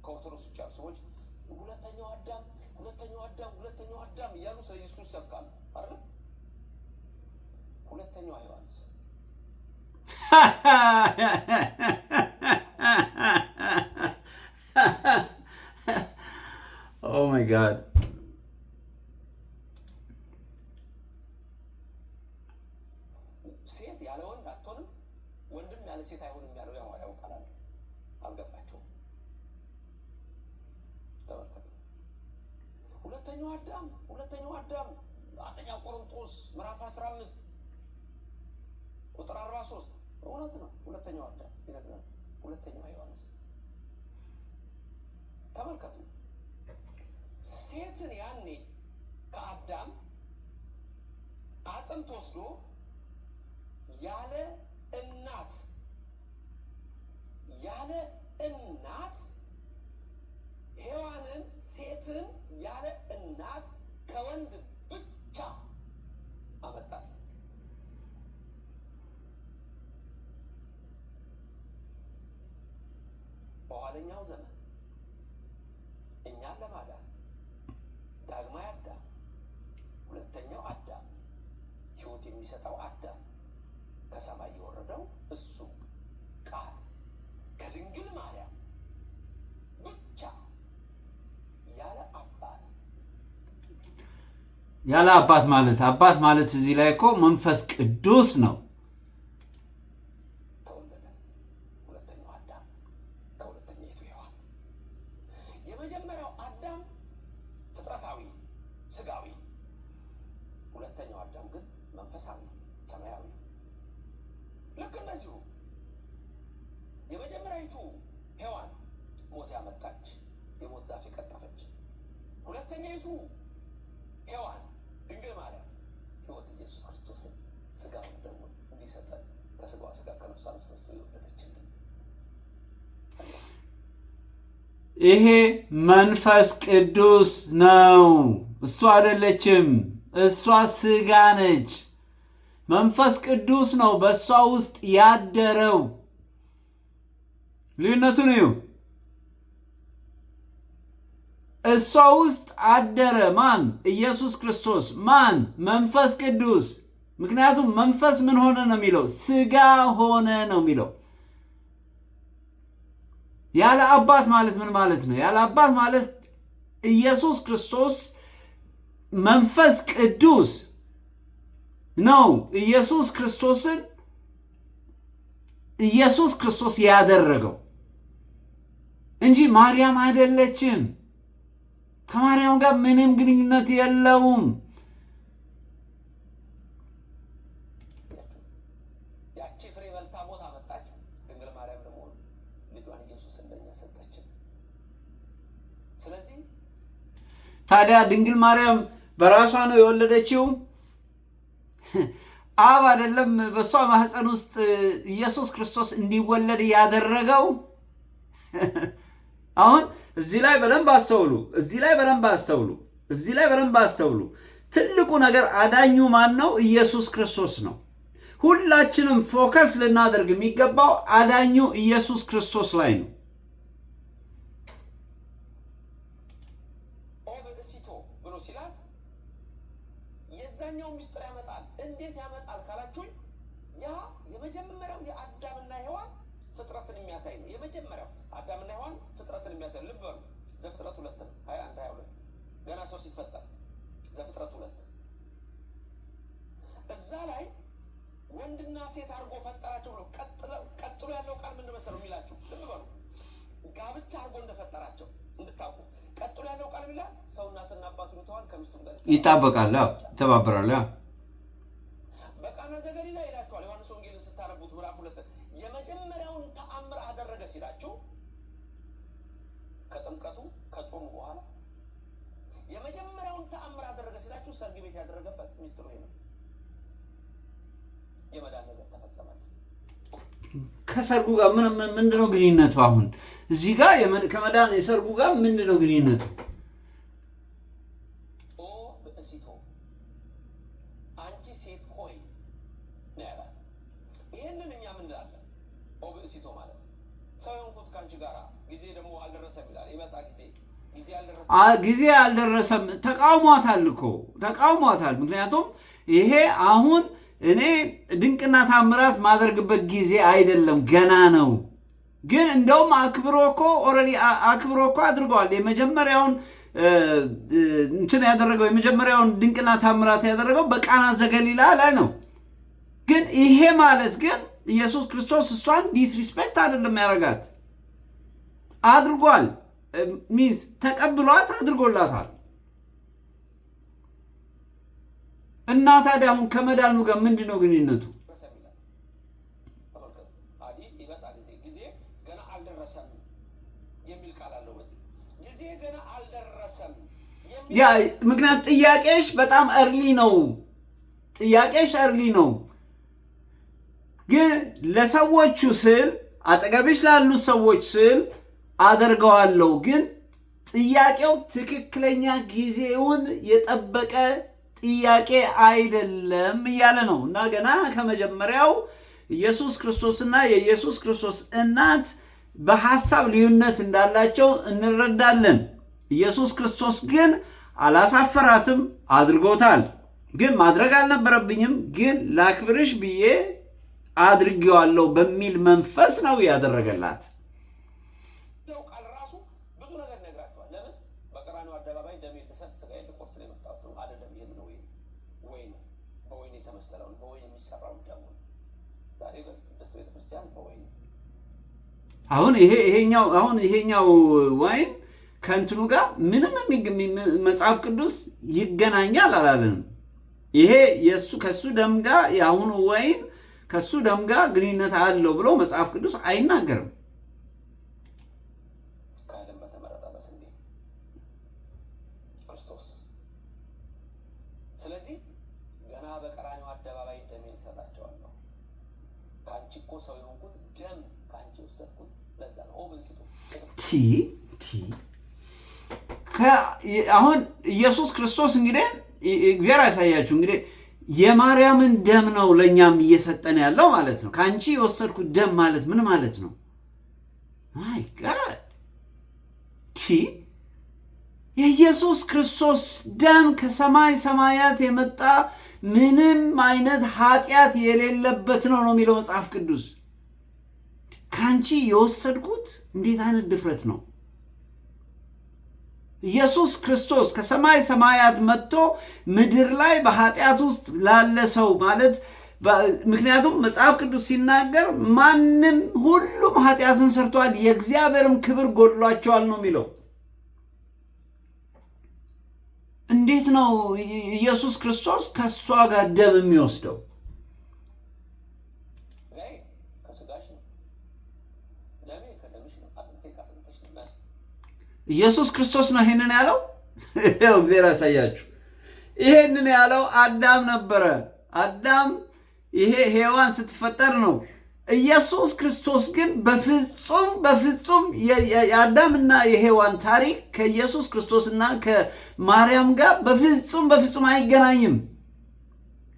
ከኦርቶዶክስ ውጭ ያሉ ሰዎች ሁለተኛው አዳም እያሉ ስለ ኢየሱስ ይሰብካሉ አይደል? ሁለተኛዋ ሔዋንስ? Oh my God. ሴት ያለ ወንድ አትሆንም፣ ወንድም ያለ ሴት አይሆንም ያለው ያው ቃል አለ። አልገባቸውም። ተመልከቱ። ሁለተኛው አዳም አንደኛ ቆሮንቶስ ምዕራፍ 15 ቁጥር 43 እውነት ነው። ሁለተኛው አዳም ይነግራል። ሁለተኛው ሔዋንስ? ተመልከቱ። ሴትን ያኔ ከአዳም አጥንት ወስዶ ያለ እናት ሔዋንን ሴትን ያለ እናት ከወንድ ብቻ አመጣት። በኋለኛው ዘመን እኛን ለማዳን ዳግማዊ አዳም፣ ሁለተኛው አዳም፣ ሕይወት የሚሰጠው አዳም፣ ከሰማይ የወረደው እሱ ቃል ከድንግል ማርያም ብቻ ያለ አባት ማለት እዚህ ላይ እኮ መንፈስ ቅዱስ ነው። ተወለደ። ሁለተኛው አዳም ከሁለተኛይቱ ሔዋን። የመጀመሪያው አዳም ፍጥረታዊ ስጋዊ፣ ሁለተኛው አዳም ግን መንፈሳዊ ሰማያዊ። ልክ እንደዚሁ የመጀመሪያይቱ ሔዋን ሞት ያመጣች የሞት ዛፍ የቀጠፈች፣ ሁለተኛይቱ ሔዋን ድንግል ማርያም ሕይወት ኢየሱስ ክርስቶስን ስጋውን ደግሞ እንዲሰጠን ከስጋዋ ስጋ ከነፍሷ ነፍስ ነስቶ የወለደችልን። ይሄ መንፈስ ቅዱስ ነው። እሷ አይደለችም። እሷ ስጋ ነች። መንፈስ ቅዱስ ነው በእሷ ውስጥ ያደረው። ልዩነቱን እዩ። እሷ ውስጥ አደረ ማን? ኢየሱስ ክርስቶስ። ማን? መንፈስ ቅዱስ። ምክንያቱም መንፈስ ምን ሆነ ነው የሚለው? ስጋ ሆነ ነው የሚለው። ያለ አባት ማለት ምን ማለት ነው? ያለ አባት ማለት ኢየሱስ ክርስቶስ መንፈስ ቅዱስ ነው ኢየሱስ ክርስቶስ ያደረገው እንጂ ማርያም አይደለችም። ከማርያም ጋር ምንም ግንኙነት የለውም። ያቺ ፍሬ በልታ ሞት አመጣች። ድንግል ማርያም ደግሞ ልጇን ኢየሱስ እንደኛ ሰጠችን። ስለዚህ ታዲያ ድንግል ማርያም በራሷ ነው የወለደችው? አብ አይደለም በእሷ ማህፀን ውስጥ ኢየሱስ ክርስቶስ እንዲወለድ ያደረገው? አሁን እዚህ ላይ በደንብ አስተውሉ። ትልቁ ነገር አዳኙ ማን ነው? ኢየሱስ ክርስቶስ ነው። ሁላችንም ፎከስ ልናደርግ የሚገባው አዳኙ ኢየሱስ ክርስቶስ ላይ ነው። ኦብእሲቶ ብሎ ሲላት የዛኛው ምስጢር ያመጣል። እንዴት ያመጣል ካላችሁኝ፣ ያ የመጀመሪያው የአዳምና ሔዋን ፍጥረትን የሚያሳይ ነው። የመጀመሪያው አዳምና ሔዋን ፍጥረትን የሚያሳይ ልብ በሉ። ዘፍጥረት 2:21-22 ገና ሰው ሲፈጠር ዘፍጥረት 2 እዛ ላይ ወንድና ሴት አድርጎ ፈጠራቸው ብሎ ቀጥሎ ያለው ቃል ምን መሰለው የሚላችሁ? ልብ በሉ። ጋብቻ አድርጎ እንደፈጠራቸው እንድታውቁ። ቀጥሎ ያለው ቃል ቢላ ሰው እናትና አባቱን ይተዋል፣ ከሚስቱም ጋር ይጣበቃል፣ ይተባበራል። በቃና ዘገሊላ ይላችኋል። ዮሐንስ ወንጌልን ስታነቡት ምዕራፍ 2 የመጀመሪያውን ተአምር አደረገ ሲላችሁ ከጥምቀቱ ከጾሙ በኋላ የመጀመሪያውን ተአምር አደረገ ሲላችሁ ሰርግ ቤት ያደረገበት ሚስጥሩ ይሄ ነው። የመዳን ነገር ተፈጸመ። ከሰርጉ ጋር ምንድነው ግንኙነቱ? አሁን እዚህ ጋር ከመዳን የሰርጉ ጋር ምንድነው ግንኙነቱ? ኦ ብእሲቶ አንቺ ሴት ሆይ ነው ያላት። ይሄንን እኛ ምን እንላለን? ኦ ብእሲቶ ማለት ሰው የሆንኩት ከአንቺ ጋራ ጊዜ ደግሞ አልደረሰም ይላል። ይመጣ ጊዜ አልደረሰም። ተቃውሟታል እኮ ተቃውሟታል። ምክንያቱም ይሄ አሁን እኔ ድንቅና ታምራት ማድረግበት ጊዜ አይደለም፣ ገና ነው። ግን እንደውም አክብሮ እኮ አድርገዋል። የመጀመሪያውን ያደረገው የመጀመሪያውን ድንቅና ታምራት ያደረገው በቃና ዘገሊላ ላይ ነው። ግን ይሄ ማለት ግን ኢየሱስ ክርስቶስ እሷን ዲስሪስፔክት አይደለም ያደረጋት፣ አድርጓል። ሚንስ ተቀብሏት አድርጎላታል። እና ታዲያ አሁን ከመዳኑ ጋር ምንድነው ግንኙነቱ? ጊዜ ገና አልደረሰም የሚል ቃል አለው። በዚህ ጊዜ ገና አልደረሰም ያ ምክንያት ጥያቄሽ በጣም እርሊ ነው። ግን ለሰዎቹ ስል አጠገብሽ ላሉት ሰዎች ስል አደርገዋለሁ። ግን ጥያቄው ትክክለኛ ጊዜውን የጠበቀ ጥያቄ አይደለም እያለ ነው። እና ገና ከመጀመሪያው ኢየሱስ ክርስቶስና የኢየሱስ ክርስቶስ እናት በሐሳብ ልዩነት እንዳላቸው እንረዳለን። ኢየሱስ ክርስቶስ ግን አላሳፈራትም፣ አድርጎታል። ግን ማድረግ አልነበረብኝም፣ ግን ላክብርሽ ብዬ አድርጌዋለሁ በሚል መንፈስ ነው ያደረገላት። ቃል ራሱ ብዙ ነገር ነግራቸዋል። ለምን በቀራንዮ አደባባይ እንደሚል ሰጥ ስጋዬ ልቆርስ ነው የመጣሁት አይደለም። ይሄን ነው ወይን በወይን የተመሰለውን በወይን የሚሰራውን ደሙ ዛሬ በቅድስት ቤተክርስቲያን በወይን ይሄኛው ዋይን ከእንትኑ ጋር ምንም መጽሐፍ ቅዱስ ይገናኛል አላለንም። ይሄ ከሱ ደም ጋር የአሁኑ ወይን ከሱ ደም ጋር ግንኙነት አለው ብሎ መጽሐፍ ቅዱስ አይናገርም። ከዓለም በተመረጠ በስንዴ ክርስቶስ። ስለዚህ ገና በቀራንዮ አደባባይ ደሜን እሰጣቸዋለሁ። ከአንቺ እኮ ሰው የሆንኩት ደም ከአንቺ ወሰድኩት። ለዛ ነው ኦብንሲቶ አሁን ኢየሱስ ክርስቶስ እንግዲህ እግዚአብሔር ያሳያችሁ እንግዲህ የማርያምን ደም ነው ለእኛም እየሰጠን ያለው ማለት ነው። ከአንቺ የወሰድኩት ደም ማለት ምን ማለት ነው? ማይ ጋድ የኢየሱስ ክርስቶስ ደም ከሰማይ ሰማያት የመጣ ምንም አይነት ኃጢአት የሌለበት ነው የሚለው መጽሐፍ ቅዱስ። ከአንቺ የወሰድኩት እንዴት አይነት ድፍረት ነው! ኢየሱስ ክርስቶስ ከሰማይ ሰማያት መጥቶ ምድር ላይ በኃጢአት ውስጥ ላለ ሰው ማለት ምክንያቱም መጽሐፍ ቅዱስ ሲናገር ማንም ሁሉም ኃጢአትን ሰርቷል፣ የእግዚአብሔርም ክብር ጎድሏቸዋል ነው የሚለው። እንዴት ነው ኢየሱስ ክርስቶስ ከእሷ ጋር ደም የሚወስደው? ኢየሱስ ክርስቶስ ነው ይሄንን ያለው። እግዚአብሔር ያሳያችሁ። ይሄንን ያለው አዳም ነበረ። አዳም ይሄ ሔዋን ስትፈጠር ነው ኢየሱስ ክርስቶስ ግን በፍጹም የአዳምና የሔዋን ታሪክ ከኢየሱስ ክርስቶስና ከማርያም ጋር በፍጹም አይገናኝም።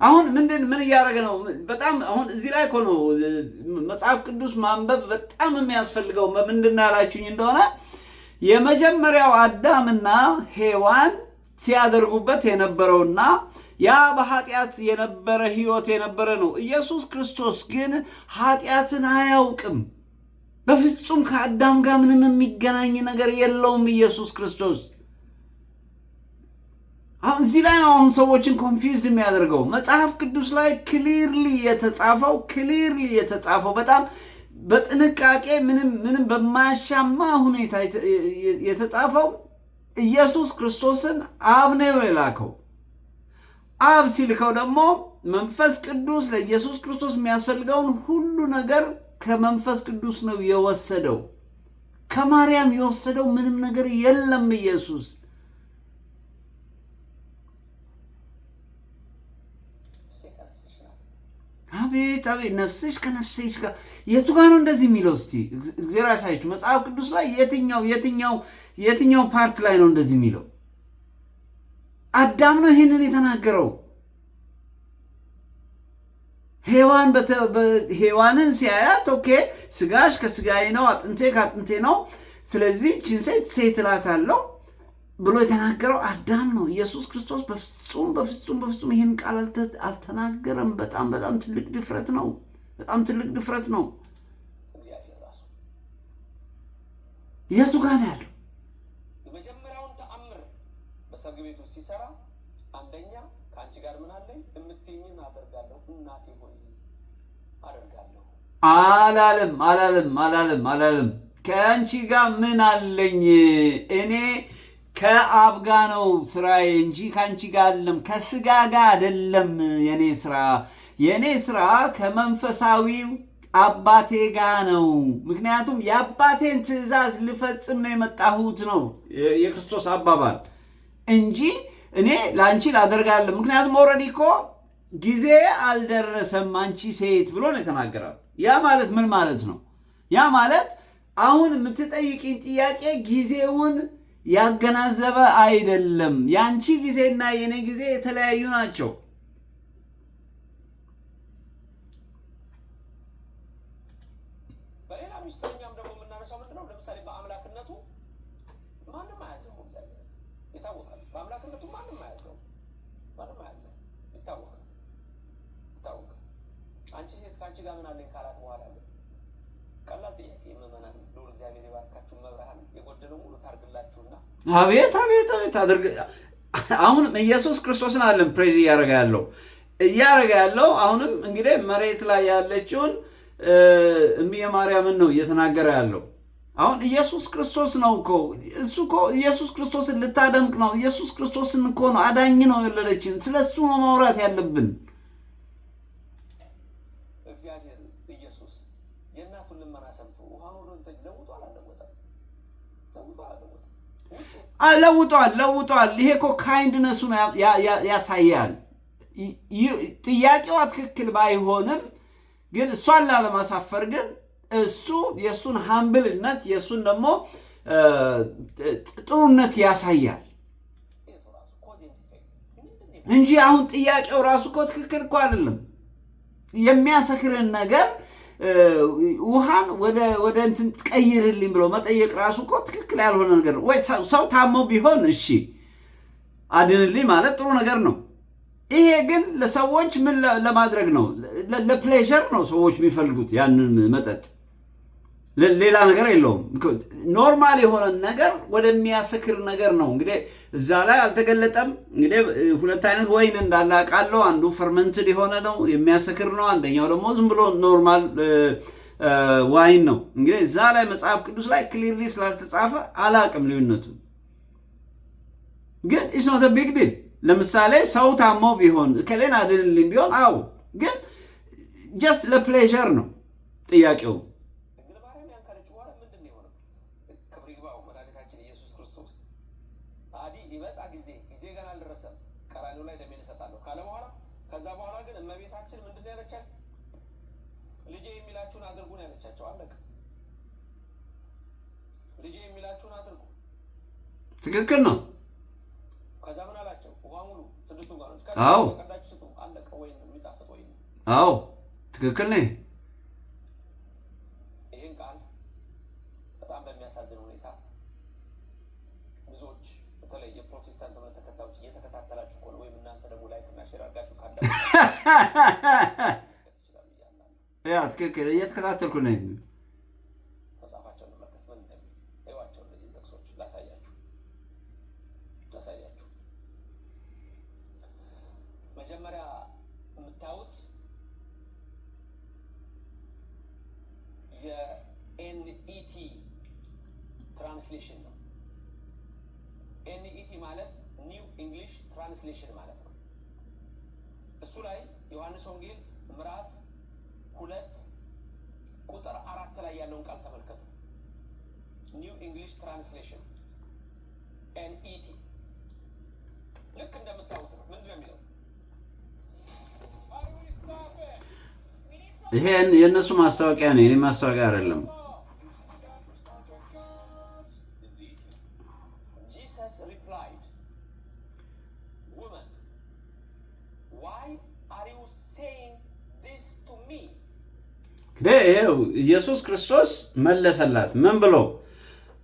አሁን ምን እያደረገ ነው? በጣም አሁን እዚህ ላይ እኮ ነው መጽሐፍ ቅዱስ ማንበብ በጣም የሚያስፈልገው። ምንድን ነው ያላችሁኝ እንደሆነ የመጀመሪያው አዳምና ሔዋን ሲያደርጉበት የነበረውና ያ በኃጢአት የነበረ ህይወት የነበረ ነው። ኢየሱስ ክርስቶስ ግን ኃጢአትን አያውቅም። በፍጹም ከአዳም ጋር ምንም የሚገናኝ ነገር የለውም ኢየሱስ ክርስቶስ። አሁን እዚህ ላይ ነው አሁን ሰዎችን ኮንፊውዝድ የሚያደርገው። መጽሐፍ ቅዱስ ላይ ክሊርሊ የተጻፈው በጣም በጥንቃቄ ምንም በማያሻማ ሁኔታ የተጻፈው ኢየሱስ ክርስቶስን አብ ነው የላከው። አብ ሲልከው ደግሞ መንፈስ ቅዱስ ለኢየሱስ ክርስቶስ የሚያስፈልገውን ሁሉ ነገር ከመንፈስ ቅዱስ ነው የወሰደው። ከማርያም የወሰደው ምንም ነገር የለም ኢየሱስ። አቤት ነፍስሽ ከነፍስሽ ጋር የቱ ጋር ነው እንደዚህ የሚለው? እስቲ እግዚአብሔር ያሳያችሁ። መጽሐፍ ቅዱስ ላይ የትኛው ፓርት ላይ ነው እንደዚህ የሚለው? አዳም ነው ይህንን የተናገረው። ሔዋንን ሲያያት ኦኬ ስጋሽ ከስጋዬ ነው፣ አጥንቴ ከአጥንቴ ነው፣ ስለዚህ ችን ሴት እላታለሁ ብሎ የተናገረው አዳም ነው። ኢየሱስ ክርስቶስ በፍጹም ይህን ቃል አልተናገረም። በጣም ትልቅ ድፍረት ነው። እግዚአብሔር ራሱ የቱ ጋር ነው ያለው? የመጀመሪያውን ተአምር በሰርግ ቤቱ ሲሰራ አንደኛ ከአንቺ ጋር ምን አለኝ የምትይኝን አደርጋለሁ እናቴ ሆይ አደርጋለሁ አላለም። ከአንቺ ጋር ምን አለኝ? እኔ ከአብ ጋር ነው ስራዬ እንጂ ከአንቺ ጋር አይደለም፣ ከስጋ ጋር አይደለም። የኔ ስራ ከመንፈሳዊው አባቴ ጋር ነው። ምክንያቱም የአባቴን ትእዛዝ ልፈጽም ነው የመጣሁት ነው የክርስቶስ አባባል እንጂ እኔ ለአንቺ ላደርጋለሁ። ምክንያቱም ኦልሬዲ እኮ ጊዜ አልደረሰም አንቺ ሴት ብሎ ነው የተናገረው። ያ ማለት ምን ማለት ነው? ያ ማለት አሁን የምትጠይቂኝ ጥያቄ ጊዜውን ያገናዘበ አይደለም። የአንቺ ጊዜና የኔ ጊዜ የተለያዩ ናቸው። በሌላ ሚስጥረኛም ደግሞ የምናነሳው ምንድነው? ለምሳሌ በአምላክነቱ ማንም አያዘው እግዚአብሔር ይታወቃል። በአምላክነቱ ማንም አያዘው ይታወቃል። አንቺ ሴት ከአንቺ ጋር ምን አለኝ ካላት በኋላ ቀላል ጥያቄ ምዕመናን ልዑል እግዚአብሔር ይባርካችሁ፣ መብርሃን የጎደለው ሙሉ ታርግላችሁና አቤት አድርግ። አሁንም ኢየሱስ ክርስቶስን አለም ፕሬዝ እያረገ ያለው አሁንም እንግዲህ መሬት ላይ ያለችውን እምዬ ማርያምን ነው እየተናገረ ያለው። አሁን ኢየሱስ ክርስቶስ ነው እኮ እሱ እኮ ኢየሱስ ክርስቶስን ልታደምቅ ነው። ኢየሱስ ክርስቶስን እኮ ነው አዳኝ ነው የወለደችን። ስለሱ ነው ማውራት ያለብን። እግዚአብሔር ኢየሱስ የእናቱን ልመና ሰምቶ ውሃን ወደ እንተጅ ለውጧል። ለውጧል። ይሄ እኮ ካይንድነሱን ያሳያል። ጥያቄዋ ትክክል ባይሆንም ግን እሷን ላለማሳፈር ግን እሱ የእሱን ሃምብልነት የእሱን ደግሞ ጥሩነት ያሳያል እንጂ አሁን ጥያቄው ራሱ እኮ ትክክል እኮ አይደለም። የሚያሰክርን ነገር ውሃን ወደ እንትን ቀይርልኝ ብሎ መጠየቅ ራሱ እኮ ትክክል ያልሆነ ነገር ነው። ወይ ሰው ታሞ ቢሆን እሺ አድንልኝ ማለት ጥሩ ነገር ነው። ይሄ ግን ለሰዎች ምን ለማድረግ ነው? ለፕሌዠር ነው ሰዎች የሚፈልጉት ያንን መጠጥ፣ ሌላ ነገር የለውም። ኖርማል የሆነ ነገር ወደሚያሰክር ነገር ነው። እንግዲህ እዛ ላይ አልተገለጠም። እንግዲህ ሁለት አይነት ወይን እንዳለ አውቃለሁ። አንዱ ፈርመንትድ የሆነ ነው የሚያሰክር ነው። አንደኛው ደግሞ ዝም ብሎ ኖርማል ዋይን ነው። እንግዲህ እዛ ላይ መጽሐፍ ቅዱስ ላይ ክሊርሊ ስላልተጻፈ አላውቅም ልዩነቱ። ግን ኢትስ ኖት አ ቢግ ዲል። ለምሳሌ ሰው ታሞ ቢሆን ከሌላ አድንልኝ ቢሆን አው፣ ግን ጀስት ለፕሌዠር ነው ጥያቄው። ጊዜ ገና አልደረሰም፣ ቀራንዮ ላይ ደሜን እሰጣለሁ ካለ በኋላ ከዛ በኋላ ግን እመቤታችን ምንድን ነው ያለቻት? ልጄ የሚላችሁን አድርጉ ነው ያለቻቸው። አለቀ። ልጄ የሚላችሁን አድርጉ። ትክክል ነው። ከዛ ምን አላቸው? ውሃ ሙሉ 6 ጋኖች አዎ ቀዳችሁ ስጡ። አለቀ። ወይን የሚጣፍጥ ወይን። አዎ ትክክል ነው። ይህን ቃል በጣም በሚያሳዝን ሁኔታ ብዙዎች በተለይ የፕሮቴስታንት እምነት ተከታዮች እየተከታተላችሁ ከሆነ ወይም እናንተ ደግሞ ላይክ እና ሼር አድርጋችሁ ካለ ያ ትክክል እየተከታተልኩ ነኝ። መጽሐፋቸውን እንመልከት ምን እንደሚል እዩዋቸው። እነዚህ ጥቅሶች ላሳያችሁ። መጀመሪያ የምታዩት የኤንኢቲ ትራንስሌሽን ነው። ኤንኢቲ ማለት ኒው ኢንግሊሽ ትራንስሌሽን ማለት ነው። እሱ ላይ ዮሐንስ ወንጌል ምዕራፍ 2 ቁጥር 4 ላይ ያለውን ቃል ተመልከቱ። ኒው ኢንግሊሽ ትራንስሌሽን ኤንኢቲ ልክ እንደምታዩት ነው። ምንድን ነው የሚለው? ይሄን የእነሱ ማስታወቂያ ነው፣ የኔ ማስታወቂያ አይደለም። Jesus replied, "Woman, why are you saying this to me?" ኢየሱስ ክርስቶስ መለሰላት ምን ብሎ?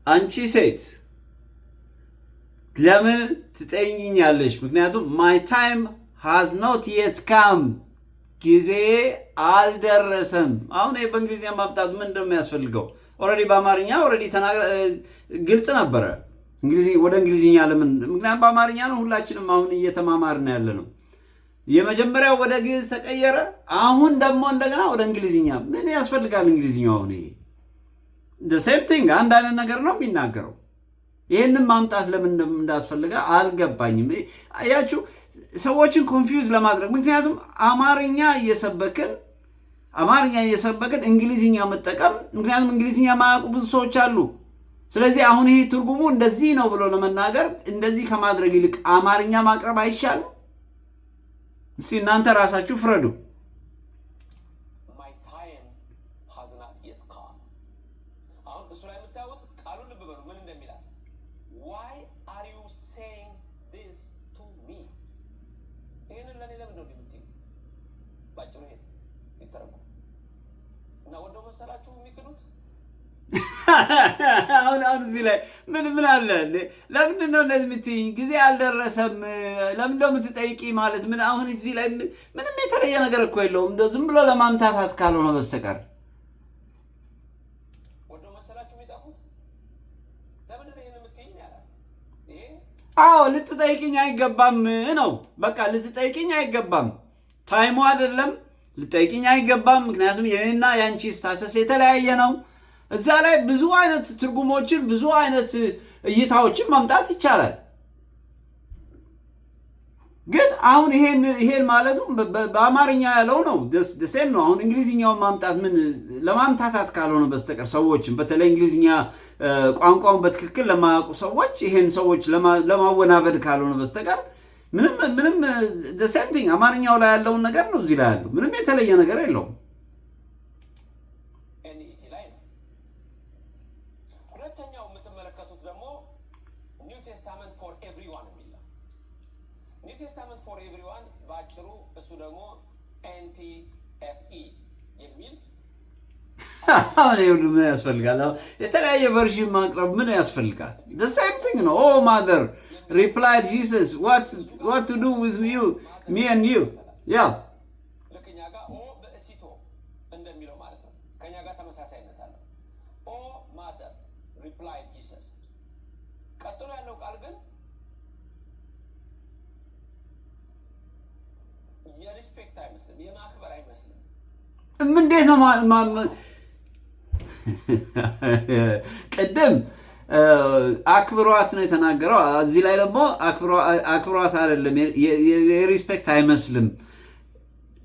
አንቺ ሴት ለምን ትጠይኛለሽ? ምክንያቱም my time has not yet come ጊዜ አልደረሰም። አሁን በእንግሊዝኛ ማምጣት ምንድን ነው የሚያስፈልገው? ኦልሬዲ በአማርኛ ኦልሬዲ ግልጽ ነበረ። ወደ እንግሊዝኛ ለምን? ምክንያቱም በአማርኛ ነው ሁላችንም አሁን እየተማማርን ያለ ነው። የመጀመሪያው ወደ ግዕዝ ተቀየረ። አሁን ደግሞ እንደገና ወደ እንግሊዝኛ ምን ያስፈልጋል? እንግሊዝኛው አሁን ይሄ the same thing አንድ አይነት ነገር ነው የሚናገረው። ይህንን ማምጣት ለምን እንዳስፈልጋ አልገባኝም። አያችሁ ሰዎችን ኮንፊውዝ ለማድረግ። ምክንያቱም አማርኛ እየሰበክን እንግሊዝኛ መጠቀም፣ ምክንያቱም እንግሊዝኛ ማያውቁ ብዙ ሰዎች አሉ። ስለዚህ አሁን ይሄ ትርጉሙ እንደዚህ ነው ብሎ ለመናገር እንደዚህ ከማድረግ ይልቅ አማርኛ ማቅረብ አይቻልም? እስቲ እናንተ ራሳችሁ ፍረዱ። My time has not yet come። አሁን እሱ ላይ የምታዩት ቃሉን ልብ በሉ ምን እንደሚላል። Why are you saying this to me? ይሄንን ለኔ ለምን ነው የምትይው? ባጭሩ ይሄ ይተረጎም እና ወደው መሰላችሁ የሚክዱት አሁን እዚህ ላይ ምን አለ እንዴ? ለምንድን ነው እንደዚህ የምትይኝ? ጊዜ አልደረሰም ለምን ነው የምትጠይቂ ማለት ምን? አሁን እዚህ ላይ ምንም የተለየ ነገር እኮ የለውም ዝም ብሎ ለማምታታት ካልሆነ በስተቀር። ወደው መሰላችሁ የሚጠፉት ለምን ነው ይሄን የምትይኝ ያላል? ይሄ አዎ ልትጠይቂኝ አይገባም ነው በቃ። ልትጠይቂኝ አይገባም፣ ታይሙ አይደለም። ልትጠይቂኝ አይገባም ምክንያቱም የኔና ያንቺ ስታሰስ የተለያየ ነው። እዛ ላይ ብዙ አይነት ትርጉሞችን ብዙ አይነት እይታዎችን ማምጣት ይቻላል። ግን አሁን ይሄን ማለቱ በአማርኛ ያለው ነው ደሴም ነው። አሁን እንግሊዝኛውን ማምጣት ምን ለማምታታት ካልሆነ በስተቀር ሰዎችን በተለይ እንግሊዝኛ ቋንቋውን በትክክል ለማያውቁ ሰዎች ይሄን ሰዎች ለማወናበድ ካልሆነ በስተቀር ምንም ደሴም ቲንግ አማርኛው ላይ ያለውን ነገር ነው እዚህ ላይ ያለው። ምንም የተለየ ነገር የለውም። ቴስታመንት ፎር ኤቭሪዋን ባጭሩ እሱ ደግሞ ኤንቲኤፍኢ የሚል አሁን ይሁሉ ምን ያስፈልጋል? የተለያየ ቨርዥን ማቅረብ ምን ያስፈልጋል? the same thing ነው። oh mother replied Jesus what to do with you me and you yeah ለከኛ ጋር ኦ በእሲቶ እንደሚለው ማለት ነው። ከኛ ጋር ተመሳሳይነት አለው። ኦ mother replied Jesus ቀጥሎ ያለው ቃል ግን የሪስፔክት አይመስልም፣ የማክበር አይመስልም። እንዴት ነው ቅድም አክብሯት ነው የተናገረው። እዚህ ላይ ደግሞ አክብሯት አይደለም፣ የሪስፔክት አይመስልም።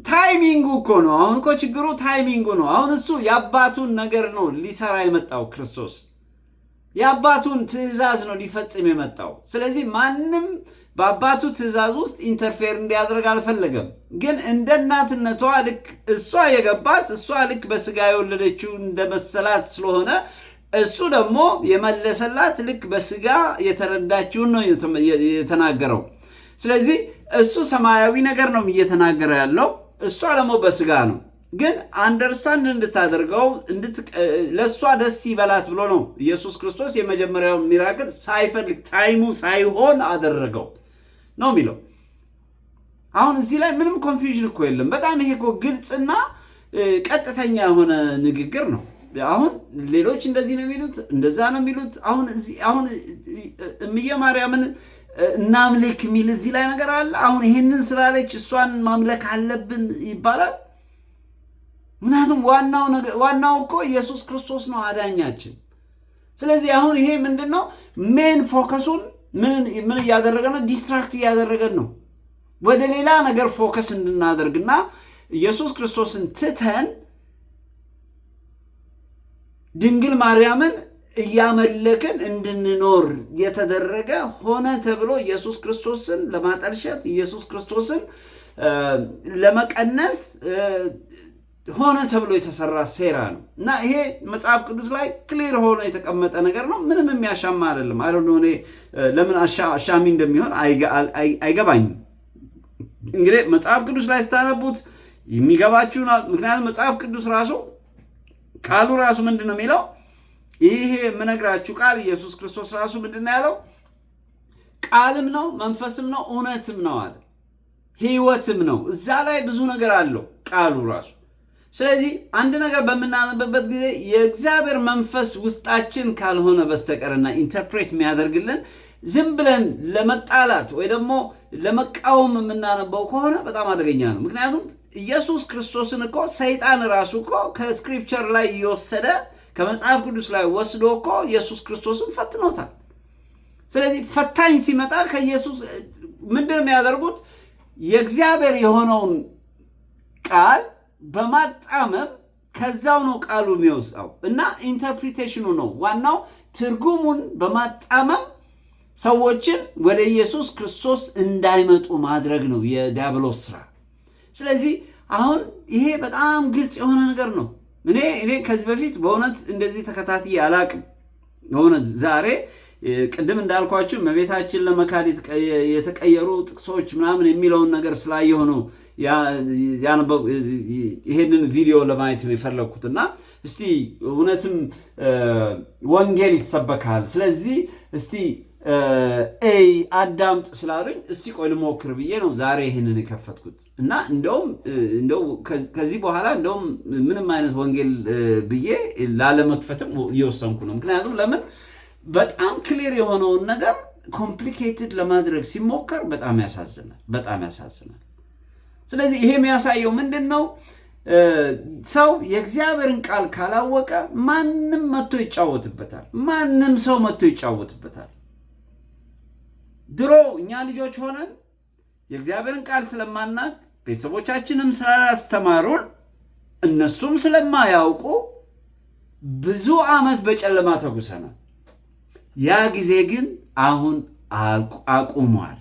ታይሚንጉ እኮ ነው። አሁን እኮ ችግሩ ታይሚንጉ ነው። አሁን እሱ የአባቱን ነገር ነው ሊሰራ የመጣው ክርስቶስ የአባቱን ትእዛዝ ነው ሊፈጽም የመጣው። ስለዚህ ማንም በአባቱ ትእዛዝ ውስጥ ኢንተርፌር እንዲያደርግ አልፈለገም። ግን እንደ እናትነቷ ልክ እሷ የገባት እሷ ልክ በስጋ የወለደችው እንደመሰላት ስለሆነ እሱ ደግሞ የመለሰላት ልክ በስጋ የተረዳችውን ነው የተናገረው። ስለዚህ እሱ ሰማያዊ ነገር ነው እየተናገረ ያለው፣ እሷ ደግሞ በስጋ ነው። ግን አንደርስታንድ እንድታደርገው ለእሷ ደስ ይበላት ብሎ ነው ኢየሱስ ክርስቶስ የመጀመሪያውን ሚራክል ሳይፈልግ ታይሙ ሳይሆን አደረገው ነው የሚለው። አሁን እዚህ ላይ ምንም ኮንፊውዥን እኮ የለም። በጣም ይሄ እኮ ግልጽና ቀጥተኛ የሆነ ንግግር ነው። አሁን ሌሎች እንደዚህ ነው የሚሉት፣ እንደዛ ነው የሚሉት። አሁን እምዬ ማርያምን እናምልክ የሚል እዚህ ላይ ነገር አለ። አሁን ይሄንን ስላለች እሷን ማምለክ አለብን ይባላል። ምክንያቱም ዋናው እኮ ኢየሱስ ክርስቶስ ነው አዳኛችን። ስለዚህ አሁን ይሄ ምንድነው ሜን ፎከሱን ምን እያደረገ ነው? ዲስትራክት እያደረገን ነው ወደ ሌላ ነገር ፎከስ እንድናደርግና ኢየሱስ ክርስቶስን ትተን ድንግል ማርያምን እያመለክን እንድንኖር የተደረገ ሆነ ተብሎ ኢየሱስ ክርስቶስን ለማጠልሸት ኢየሱስ ክርስቶስን ለመቀነስ ሆነ ተብሎ የተሰራ ሴራ ነው እና ይሄ መጽሐፍ ቅዱስ ላይ ክሊር ሆኖ የተቀመጠ ነገር ነው። ምንም የሚያሻማ አይደለም። እኔ ለምን አሻሚ እንደሚሆን አይገባኝም። እንግዲህ መጽሐፍ ቅዱስ ላይ ስታነቡት የሚገባችሁ ነው። ምክንያቱም መጽሐፍ ቅዱስ ራሱ ቃሉ ራሱ ምንድን ነው የሚለው? ይሄ የምነግራችሁ ቃል ኢየሱስ ክርስቶስ ራሱ ምንድን ነው ያለው? ቃልም ነው መንፈስም ነው እውነትም ነው አለ። ህይወትም ነው። እዛ ላይ ብዙ ነገር አለው ቃሉ ራሱ። ስለዚህ አንድ ነገር በምናነብበት ጊዜ የእግዚአብሔር መንፈስ ውስጣችን ካልሆነ በስተቀርና ኢንተርፕሬት የሚያደርግልን ዝም ብለን ለመጣላት ወይ ደግሞ ለመቃወም የምናነበው ከሆነ በጣም አደገኛ ነው። ምክንያቱም ኢየሱስ ክርስቶስን እኮ ሰይጣን ራሱ እኮ ከስክሪፕቸር ላይ እየወሰደ ከመጽሐፍ ቅዱስ ላይ ወስዶ እኮ ኢየሱስ ክርስቶስን ፈትኖታል። ስለዚህ ፈታኝ ሲመጣ ከኢየሱስ ምንድን ነው የሚያደርጉት? የእግዚአብሔር የሆነውን ቃል በማጣመም ከዛው ነው ቃሉ የሚወስደው እና ኢንተርፕሪቴሽኑ ነው ዋናው። ትርጉሙን በማጣመም ሰዎችን ወደ ኢየሱስ ክርስቶስ እንዳይመጡ ማድረግ ነው የዲያብሎስ ስራ። ስለዚህ አሁን ይሄ በጣም ግልጽ የሆነ ነገር ነው። እኔ ከዚህ በፊት በእውነት እንደዚህ ተከታትዬ አላቅም። በእውነት ዛሬ ቅድም እንዳልኳችሁ እመቤታችን ለመካድ የተቀየሩ ጥቅሶች ምናምን የሚለውን ነገር ስላየሁ ነው ይሄንን ቪዲዮ ለማየት የፈለግኩት እና እስቲ እውነትም ወንጌል ይሰበካል፣ ስለዚህ እስቲ አዳምጥ ስላሉኝ እስቲ ቆይ ልሞክር ብዬ ነው ዛሬ ይሄንን የከፈትኩት እና እንደው ከዚህ በኋላ እንደውም ምንም አይነት ወንጌል ብዬ ላለመክፈትም እየወሰንኩ ነው። ምክንያቱም ለምን በጣም ክሊር የሆነውን ነገር ኮምፕሊኬትድ ለማድረግ ሲሞከር በጣም ያሳዝናል። ስለዚህ ይሄ የሚያሳየው ምንድን ነው? ሰው የእግዚአብሔርን ቃል ካላወቀ ማንም መጥቶ ይጫወትበታል። ማንም ሰው መጥቶ ይጫወትበታል። ድሮ እኛ ልጆች ሆነን የእግዚአብሔርን ቃል ስለማናቅ ቤተሰቦቻችንም ስላላስተማሩን እነሱም ስለማያውቁ ብዙ ዓመት በጨለማ ተጉሰናል። ያ ጊዜ ግን አሁን አቁሟል።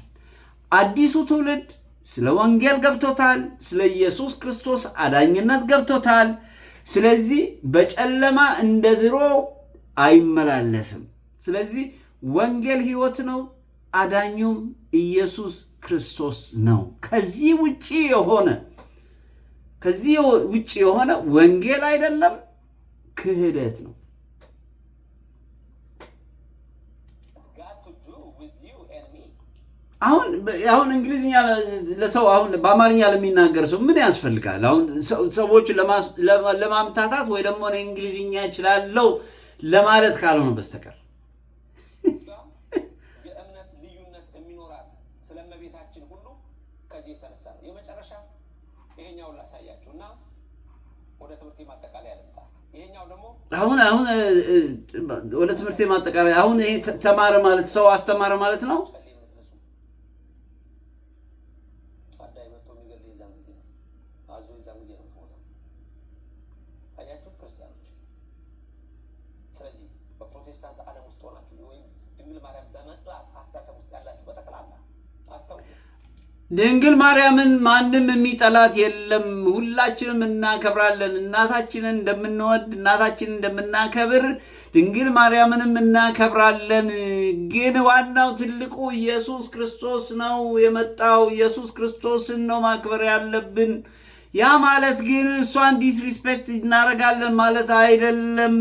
አዲሱ ትውልድ ስለ ወንጌል ገብቶታል። ስለ ኢየሱስ ክርስቶስ አዳኝነት ገብቶታል። ስለዚህ በጨለማ እንደ ድሮ አይመላለስም። ስለዚህ ወንጌል ሕይወት ነው፣ አዳኙም ኢየሱስ ክርስቶስ ነው። ከዚህ ውጪ የሆነ ወንጌል አይደለም፣ ክህደት ነው። አሁን እንግሊዝኛ ለሰው አሁን በአማርኛ ለሚናገር ሰው ምን ያስፈልጋል? አሁን ሰዎች ለማምታታት ወይ ደግሞ እኔ እንግሊዝኛ እችላለሁ ለማለት ካልሆነ በስተቀር የእምነት ልዩነት የሚኖራት ስለመቤታችን ሁሉ ከዚህ የተነሳ ነው። የመጨረሻ ይሄኛውን ላሳያችሁና ወደ ትምህርት ማጠቃለያ ልምጣ። ይሄኛው ደግሞ አሁን ወደ ትምህርት ማጠቃለያ አሁን ይሄ ተማረ ማለት ሰው አስተማረ ማለት ነው። ስለዚህ በፕሮቴስታንት ዓለም ውስጥ ሆናችሁ ወይም ድንግል ማርያም በመጥላት አስተሳሰብ ውስጥ ያላችሁ በጠቅላላ ድንግል ማርያምን ማንም የሚጠላት የለም። ሁላችንም እናከብራለን። እናታችንን እንደምንወድ እናታችንን እንደምናከብር ድንግል ማርያምንም እናከብራለን። ግን ዋናው ትልቁ ኢየሱስ ክርስቶስ ነው የመጣው። ኢየሱስ ክርስቶስን ነው ማክበር ያለብን። ያ ማለት ግን እሷን ዲስሪስፔክት እናደርጋለን ማለት አይደለም።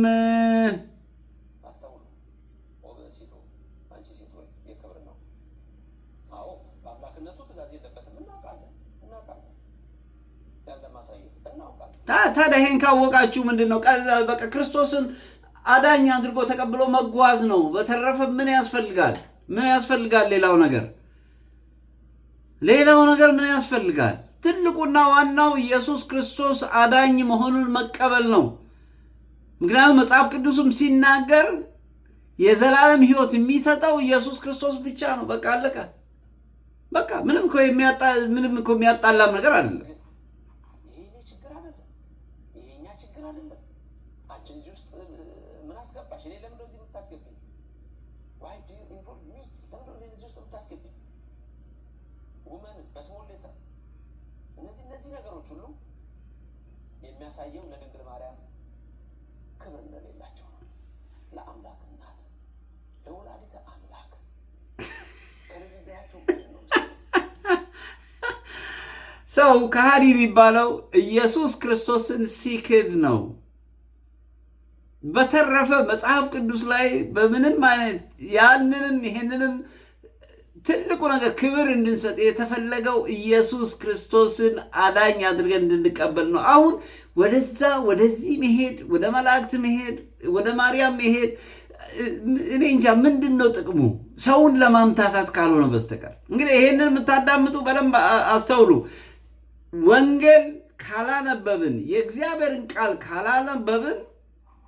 ታዲያ ይሄን ካወቃችሁ ምንድን ነው? በቃ ክርስቶስን አዳኝ አድርጎ ተቀብሎ መጓዝ ነው። በተረፈ ምን ያስፈልጋል? ምን ያስፈልጋል? ሌላው ነገር ምን ያስፈልጋል? ትልቁና ዋናው ኢየሱስ ክርስቶስ አዳኝ መሆኑን መቀበል ነው። ምክንያቱም መጽሐፍ ቅዱስም ሲናገር የዘላለም ሕይወት የሚሰጠው ኢየሱስ ክርስቶስ ብቻ ነው። በቃ አለቀ። በቃ ምንም እኮ የሚያጣላም ነገር አይደለም። እነዚህ ነገሮች ሁሉ የሚያሳየው ለድንግል ማርያም ክብር እንደሌላቸው ነው። ለአምላክ እናት ለወላዲተ አምላክ ሰው ከሃዲ የሚባለው ኢየሱስ ክርስቶስን ሲክድ ነው። በተረፈ መጽሐፍ ቅዱስ ላይ በምንም አይነት ያንንም ይሄንንም ትልቁ ነገር ክብር እንድንሰጥ የተፈለገው ኢየሱስ ክርስቶስን አዳኝ አድርገን እንድንቀበል ነው። አሁን ወደዚህ መሄድ፣ ወደ መላእክት መሄድ፣ ወደ ማርያም መሄድ እኔ እንጃ ምንድን ነው ጥቅሙ? ሰውን ለማምታታት ካልሆነ በስተቀር። እንግዲህ ይሄንን የምታዳምጡ በደንብ አስተውሉ። ወንጌል ካላነበብን፣ የእግዚአብሔርን ቃል ካላነበብን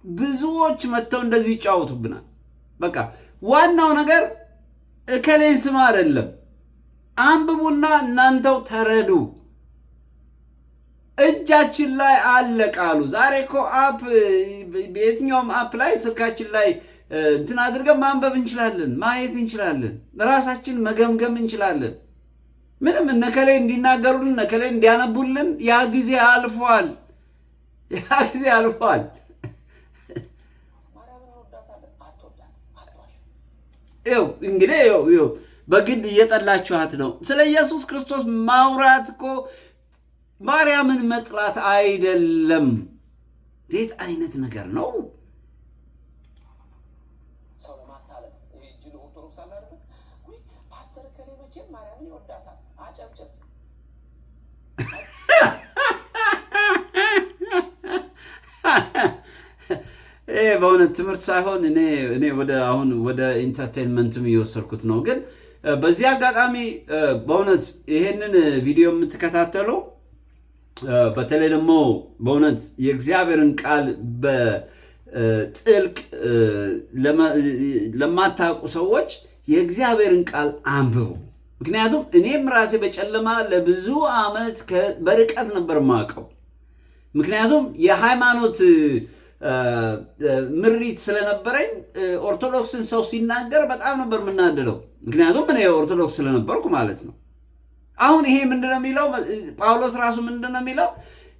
ብዙዎች መጥተው እንደዚህ ይጫወቱብናል። በቃ ዋናው ነገር እከሌን ስም አይደለም፣ አንብቡና እናንተው ተረዱ። እጃችን ላይ አለ ቃሉ። ዛሬ እኮ በየትኛውም አፕ ላይ ስልካችን ላይ እንትን አድርገን ማንበብ እንችላለን፣ ማየት እንችላለን፣ ራሳችን መገምገም እንችላለን። ምንም እነከሌ እንዲናገሩልን እነከሌ እንዲያነቡልን ያ ጊዜ አልፏል። ይኸው እንግዲህ ይኸው በግድ እየጠላችኋት ነው። ስለ ኢየሱስ ክርስቶስ ማውራት እኮ ማርያምን መጥላት አይደለም። እንዴት አይነት ነገር ነው? ሰው ለማታለል እጅን ኦርቶዶክስ አለ አይደል? ወይ ፓስተር ከሌ መቼም ማርያምን ይወዳታል አጨብጭብ። በእውነት ትምህርት ሳይሆን እኔ ወደ ኢንተርቴንመንትም እየወሰድኩት ነው። ግን በዚህ አጋጣሚ በእውነት ይሄንን ቪዲዮ የምትከታተሉ በተለይ ደግሞ በእውነት የእግዚአብሔርን ቃል በጥልቅ ለማታውቁ ሰዎች የእግዚአብሔርን ቃል አንብቡ። ምክንያቱም እኔም ራሴ በጨለማ ለብዙ ዓመት በርቀት ነበር የማውቀው። ምክንያቱም የሃይማኖት ምሪት ስለነበረኝ ኦርቶዶክስን ሰው ሲናገር በጣም ነበር የምናደለው። ምክንያቱም እኔ ኦርቶዶክስ ስለነበርኩ ማለት ነው። አሁን ይሄ ምንድነው የሚለው? ጳውሎስ ራሱ ምንድነው የሚለው?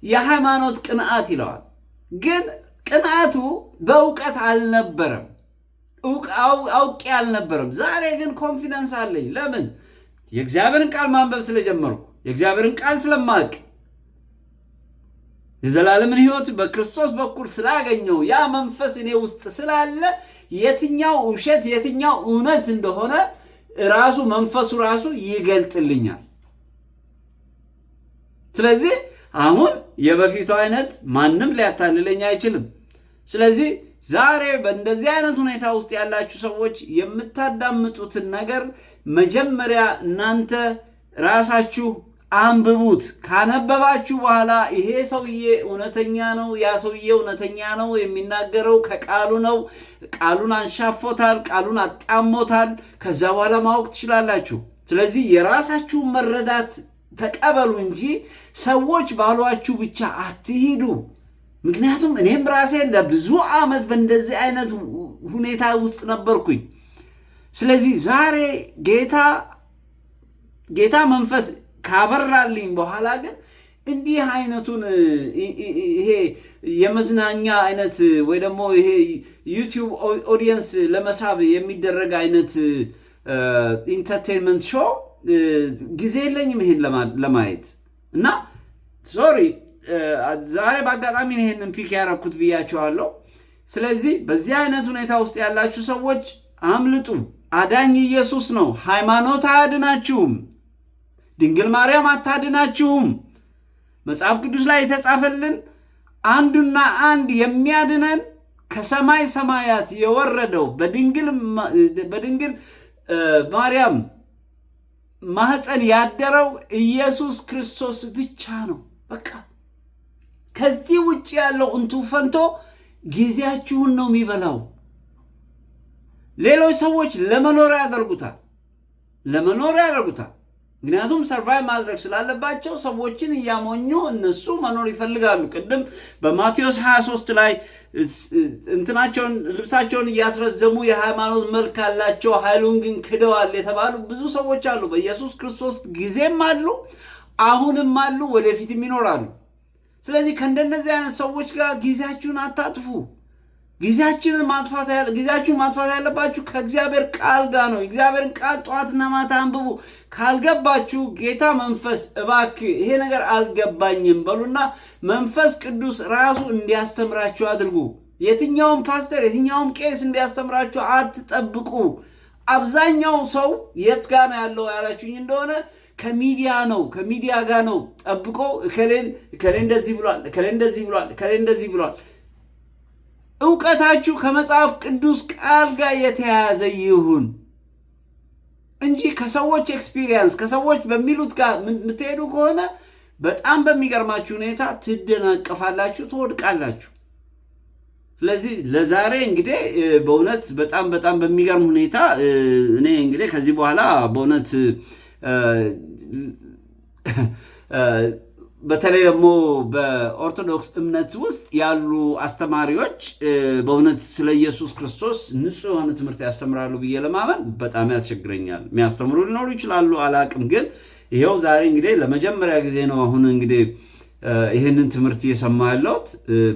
የሃይማኖት ቅንዓት ይለዋል። ግን ቅንዓቱ በእውቀት አልነበረም፣ አውቄ አልነበረም። ዛሬ ግን ኮንፊደንስ አለኝ። ለምን? የእግዚአብሔርን ቃል ማንበብ ስለጀመርኩ፣ የእግዚአብሔርን ቃል ስለማቅ፣ የዘላለምን ሕይወት በክርስቶስ በኩል ስላገኘው፣ ያ መንፈስ እኔ ውስጥ ስላለ የትኛው ውሸት የትኛው እውነት እንደሆነ ራሱ መንፈሱ ራሱ ይገልጥልኛል። ስለዚህ አሁን የበፊቱ አይነት ማንም ሊያታልለኝ አይችልም። ስለዚህ ዛሬ በእንደዚህ አይነት ሁኔታ ውስጥ ያላችሁ ሰዎች የምታዳምጡትን ነገር መጀመሪያ እናንተ ራሳችሁ አንብቡት። ካነበባችሁ በኋላ ይሄ ሰውዬ እውነተኛ ነው፣ ያ ሰውዬ እውነተኛ ነው፣ የሚናገረው ከቃሉ ነው፣ ቃሉን አንሻፎታል፣ ቃሉን አጣሞታል፣ ከዛ በኋላ ማወቅ ትችላላችሁ። ስለዚህ የራሳችሁን መረዳት ተቀበሉ እንጂ ሰዎች ባሏችሁ ብቻ አትሂዱ። ምክንያቱም እኔም ራሴ ለብዙ ዓመት በእንደዚህ አይነት ሁኔታ ውስጥ ነበርኩኝ። ስለዚህ ዛሬ ጌታ ጌታ መንፈስ ካበራልኝ በኋላ ግን እንዲህ አይነቱን ይሄ የመዝናኛ አይነት ወይ ደግሞ ይሄ ዩቲዩብ ኦዲየንስ ለመሳብ የሚደረግ አይነት ኢንተርቴንመንት ሾው ጊዜ የለኝም ይሄን ለማየት እና ሶሪ ዛሬ በአጋጣሚ ይሄንን ፒክ ያረኩት ብያቸዋለሁ። ስለዚህ በዚህ አይነት ሁኔታ ውስጥ ያላችሁ ሰዎች አምልጡ። አዳኝ ኢየሱስ ነው። ሃይማኖት አያድናችሁም። ድንግል ማርያም አታድናችሁም። መጽሐፍ ቅዱስ ላይ የተጻፈልን አንዱና አንድ የሚያድነን ከሰማይ ሰማያት የወረደው በድንግል ማርያም ማህፀን ያደረው ኢየሱስ ክርስቶስ ብቻ ነው። በቃ ከዚህ ውጭ ያለው እንቱ ፈንቶ ጊዜያችሁን ነው የሚበላው። ሌሎች ሰዎች ለመኖር ያደርጉታል። ምክንያቱም ሰርቫይቭ ማድረግ ስላለባቸው ሰዎችን እያሞኙ እነሱ መኖር ይፈልጋሉ። ቅድም በማቴዎስ 23 ላይ ልብሳቸውን እያስረዘሙ የሃይማኖት መልክ አላቸው፣ ኃይሉን ግን ክደዋል የተባሉ ብዙ ሰዎች አሉ። በኢየሱስ ክርስቶስ ጊዜም አሉ፣ አሁንም አሉ፣ ወደፊትም ይኖራሉ። ስለዚህ ከእንደነዚህ አይነት ሰዎች ጋር ጊዜያችሁን አታጥፉ። ጊዜያችሁን ማጥፋት ያለባችሁ ከእግዚአብሔር ቃል ጋር ነው። እግዚአብሔርን ቃል ጠዋትና ማታ አንብቡ። ካልገባችሁ ጌታ መንፈስ እባክህ ይሄ ነገር አልገባኝም በሉና መንፈስ ቅዱስ ራሱ እንዲያስተምራችሁ አድርጉ። የትኛውም ፓስተር የትኛውም ቄስ እንዲያስተምራችሁ አትጠብቁ። አብዛኛው ሰው የት ጋር ነው ያለው ያላችሁኝ እንደሆነ ከሚዲያ ጋር ነው ጠብቆ እከሌ እንደዚህ ብሏል። ዕውቀታችሁ ከመጽሐፍ ቅዱስ ቃል ጋር የተያያዘ ይሁን እንጂ ከሰዎች ኤክስፒሪየንስ ከሰዎች በሚሉት ጋር የምትሄዱ ከሆነ በጣም በሚገርማችሁ ሁኔታ ትደናቀፋላችሁ፣ ትወድቃላችሁ። ስለዚህ ለዛሬ እንግዲህ በእውነት በጣም በሚገርም ሁኔታ እኔ እንግዲህ ከዚህ በኋላ በእውነት በተለይ ደግሞ በኦርቶዶክስ እምነት ውስጥ ያሉ አስተማሪዎች በእውነት ስለ ኢየሱስ ክርስቶስ ንጹሕ የሆነ ትምህርት ያስተምራሉ ብዬ ለማመን በጣም ያስቸግረኛል። የሚያስተምሩ ሊኖሩ ይችላሉ፣ አላቅም። ግን ይኸው ዛሬ እንግዲህ ለመጀመሪያ ጊዜ ነው አሁን እንግዲህ ይህንን ትምህርት እየሰማ ያለሁት።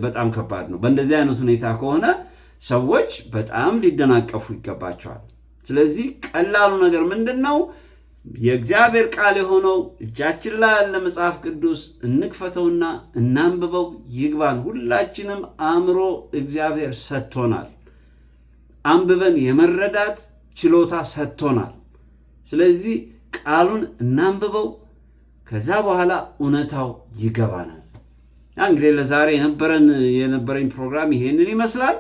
በጣም ከባድ ነው። በእንደዚህ አይነት ሁኔታ ከሆነ ሰዎች በጣም ሊደናቀፉ ይገባቸዋል። ስለዚህ ቀላሉ ነገር ምንድን ነው? የእግዚአብሔር ቃል የሆነው እጃችን ላይ ያለ መጽሐፍ ቅዱስ እንክፈተውና እናንብበው፣ ይግባን። ሁላችንም አእምሮ እግዚአብሔር ሰጥቶናል። አንብበን የመረዳት ችሎታ ሰጥቶናል። ስለዚህ ቃሉን እናንብበው፣ ከዛ በኋላ እውነታው ይገባናል። እንግዲህ ለዛሬ የነበረኝ ፕሮግራም ይሄንን ይመስላል።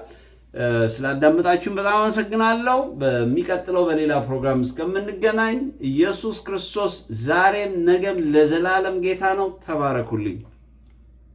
ስላዳመጣችሁን በጣም አመሰግናለሁ። በሚቀጥለው በሌላ ፕሮግራም እስከምንገናኝ ኢየሱስ ክርስቶስ ዛሬም ነገም ለዘላለም ጌታ ነው። ተባረኩልኝ።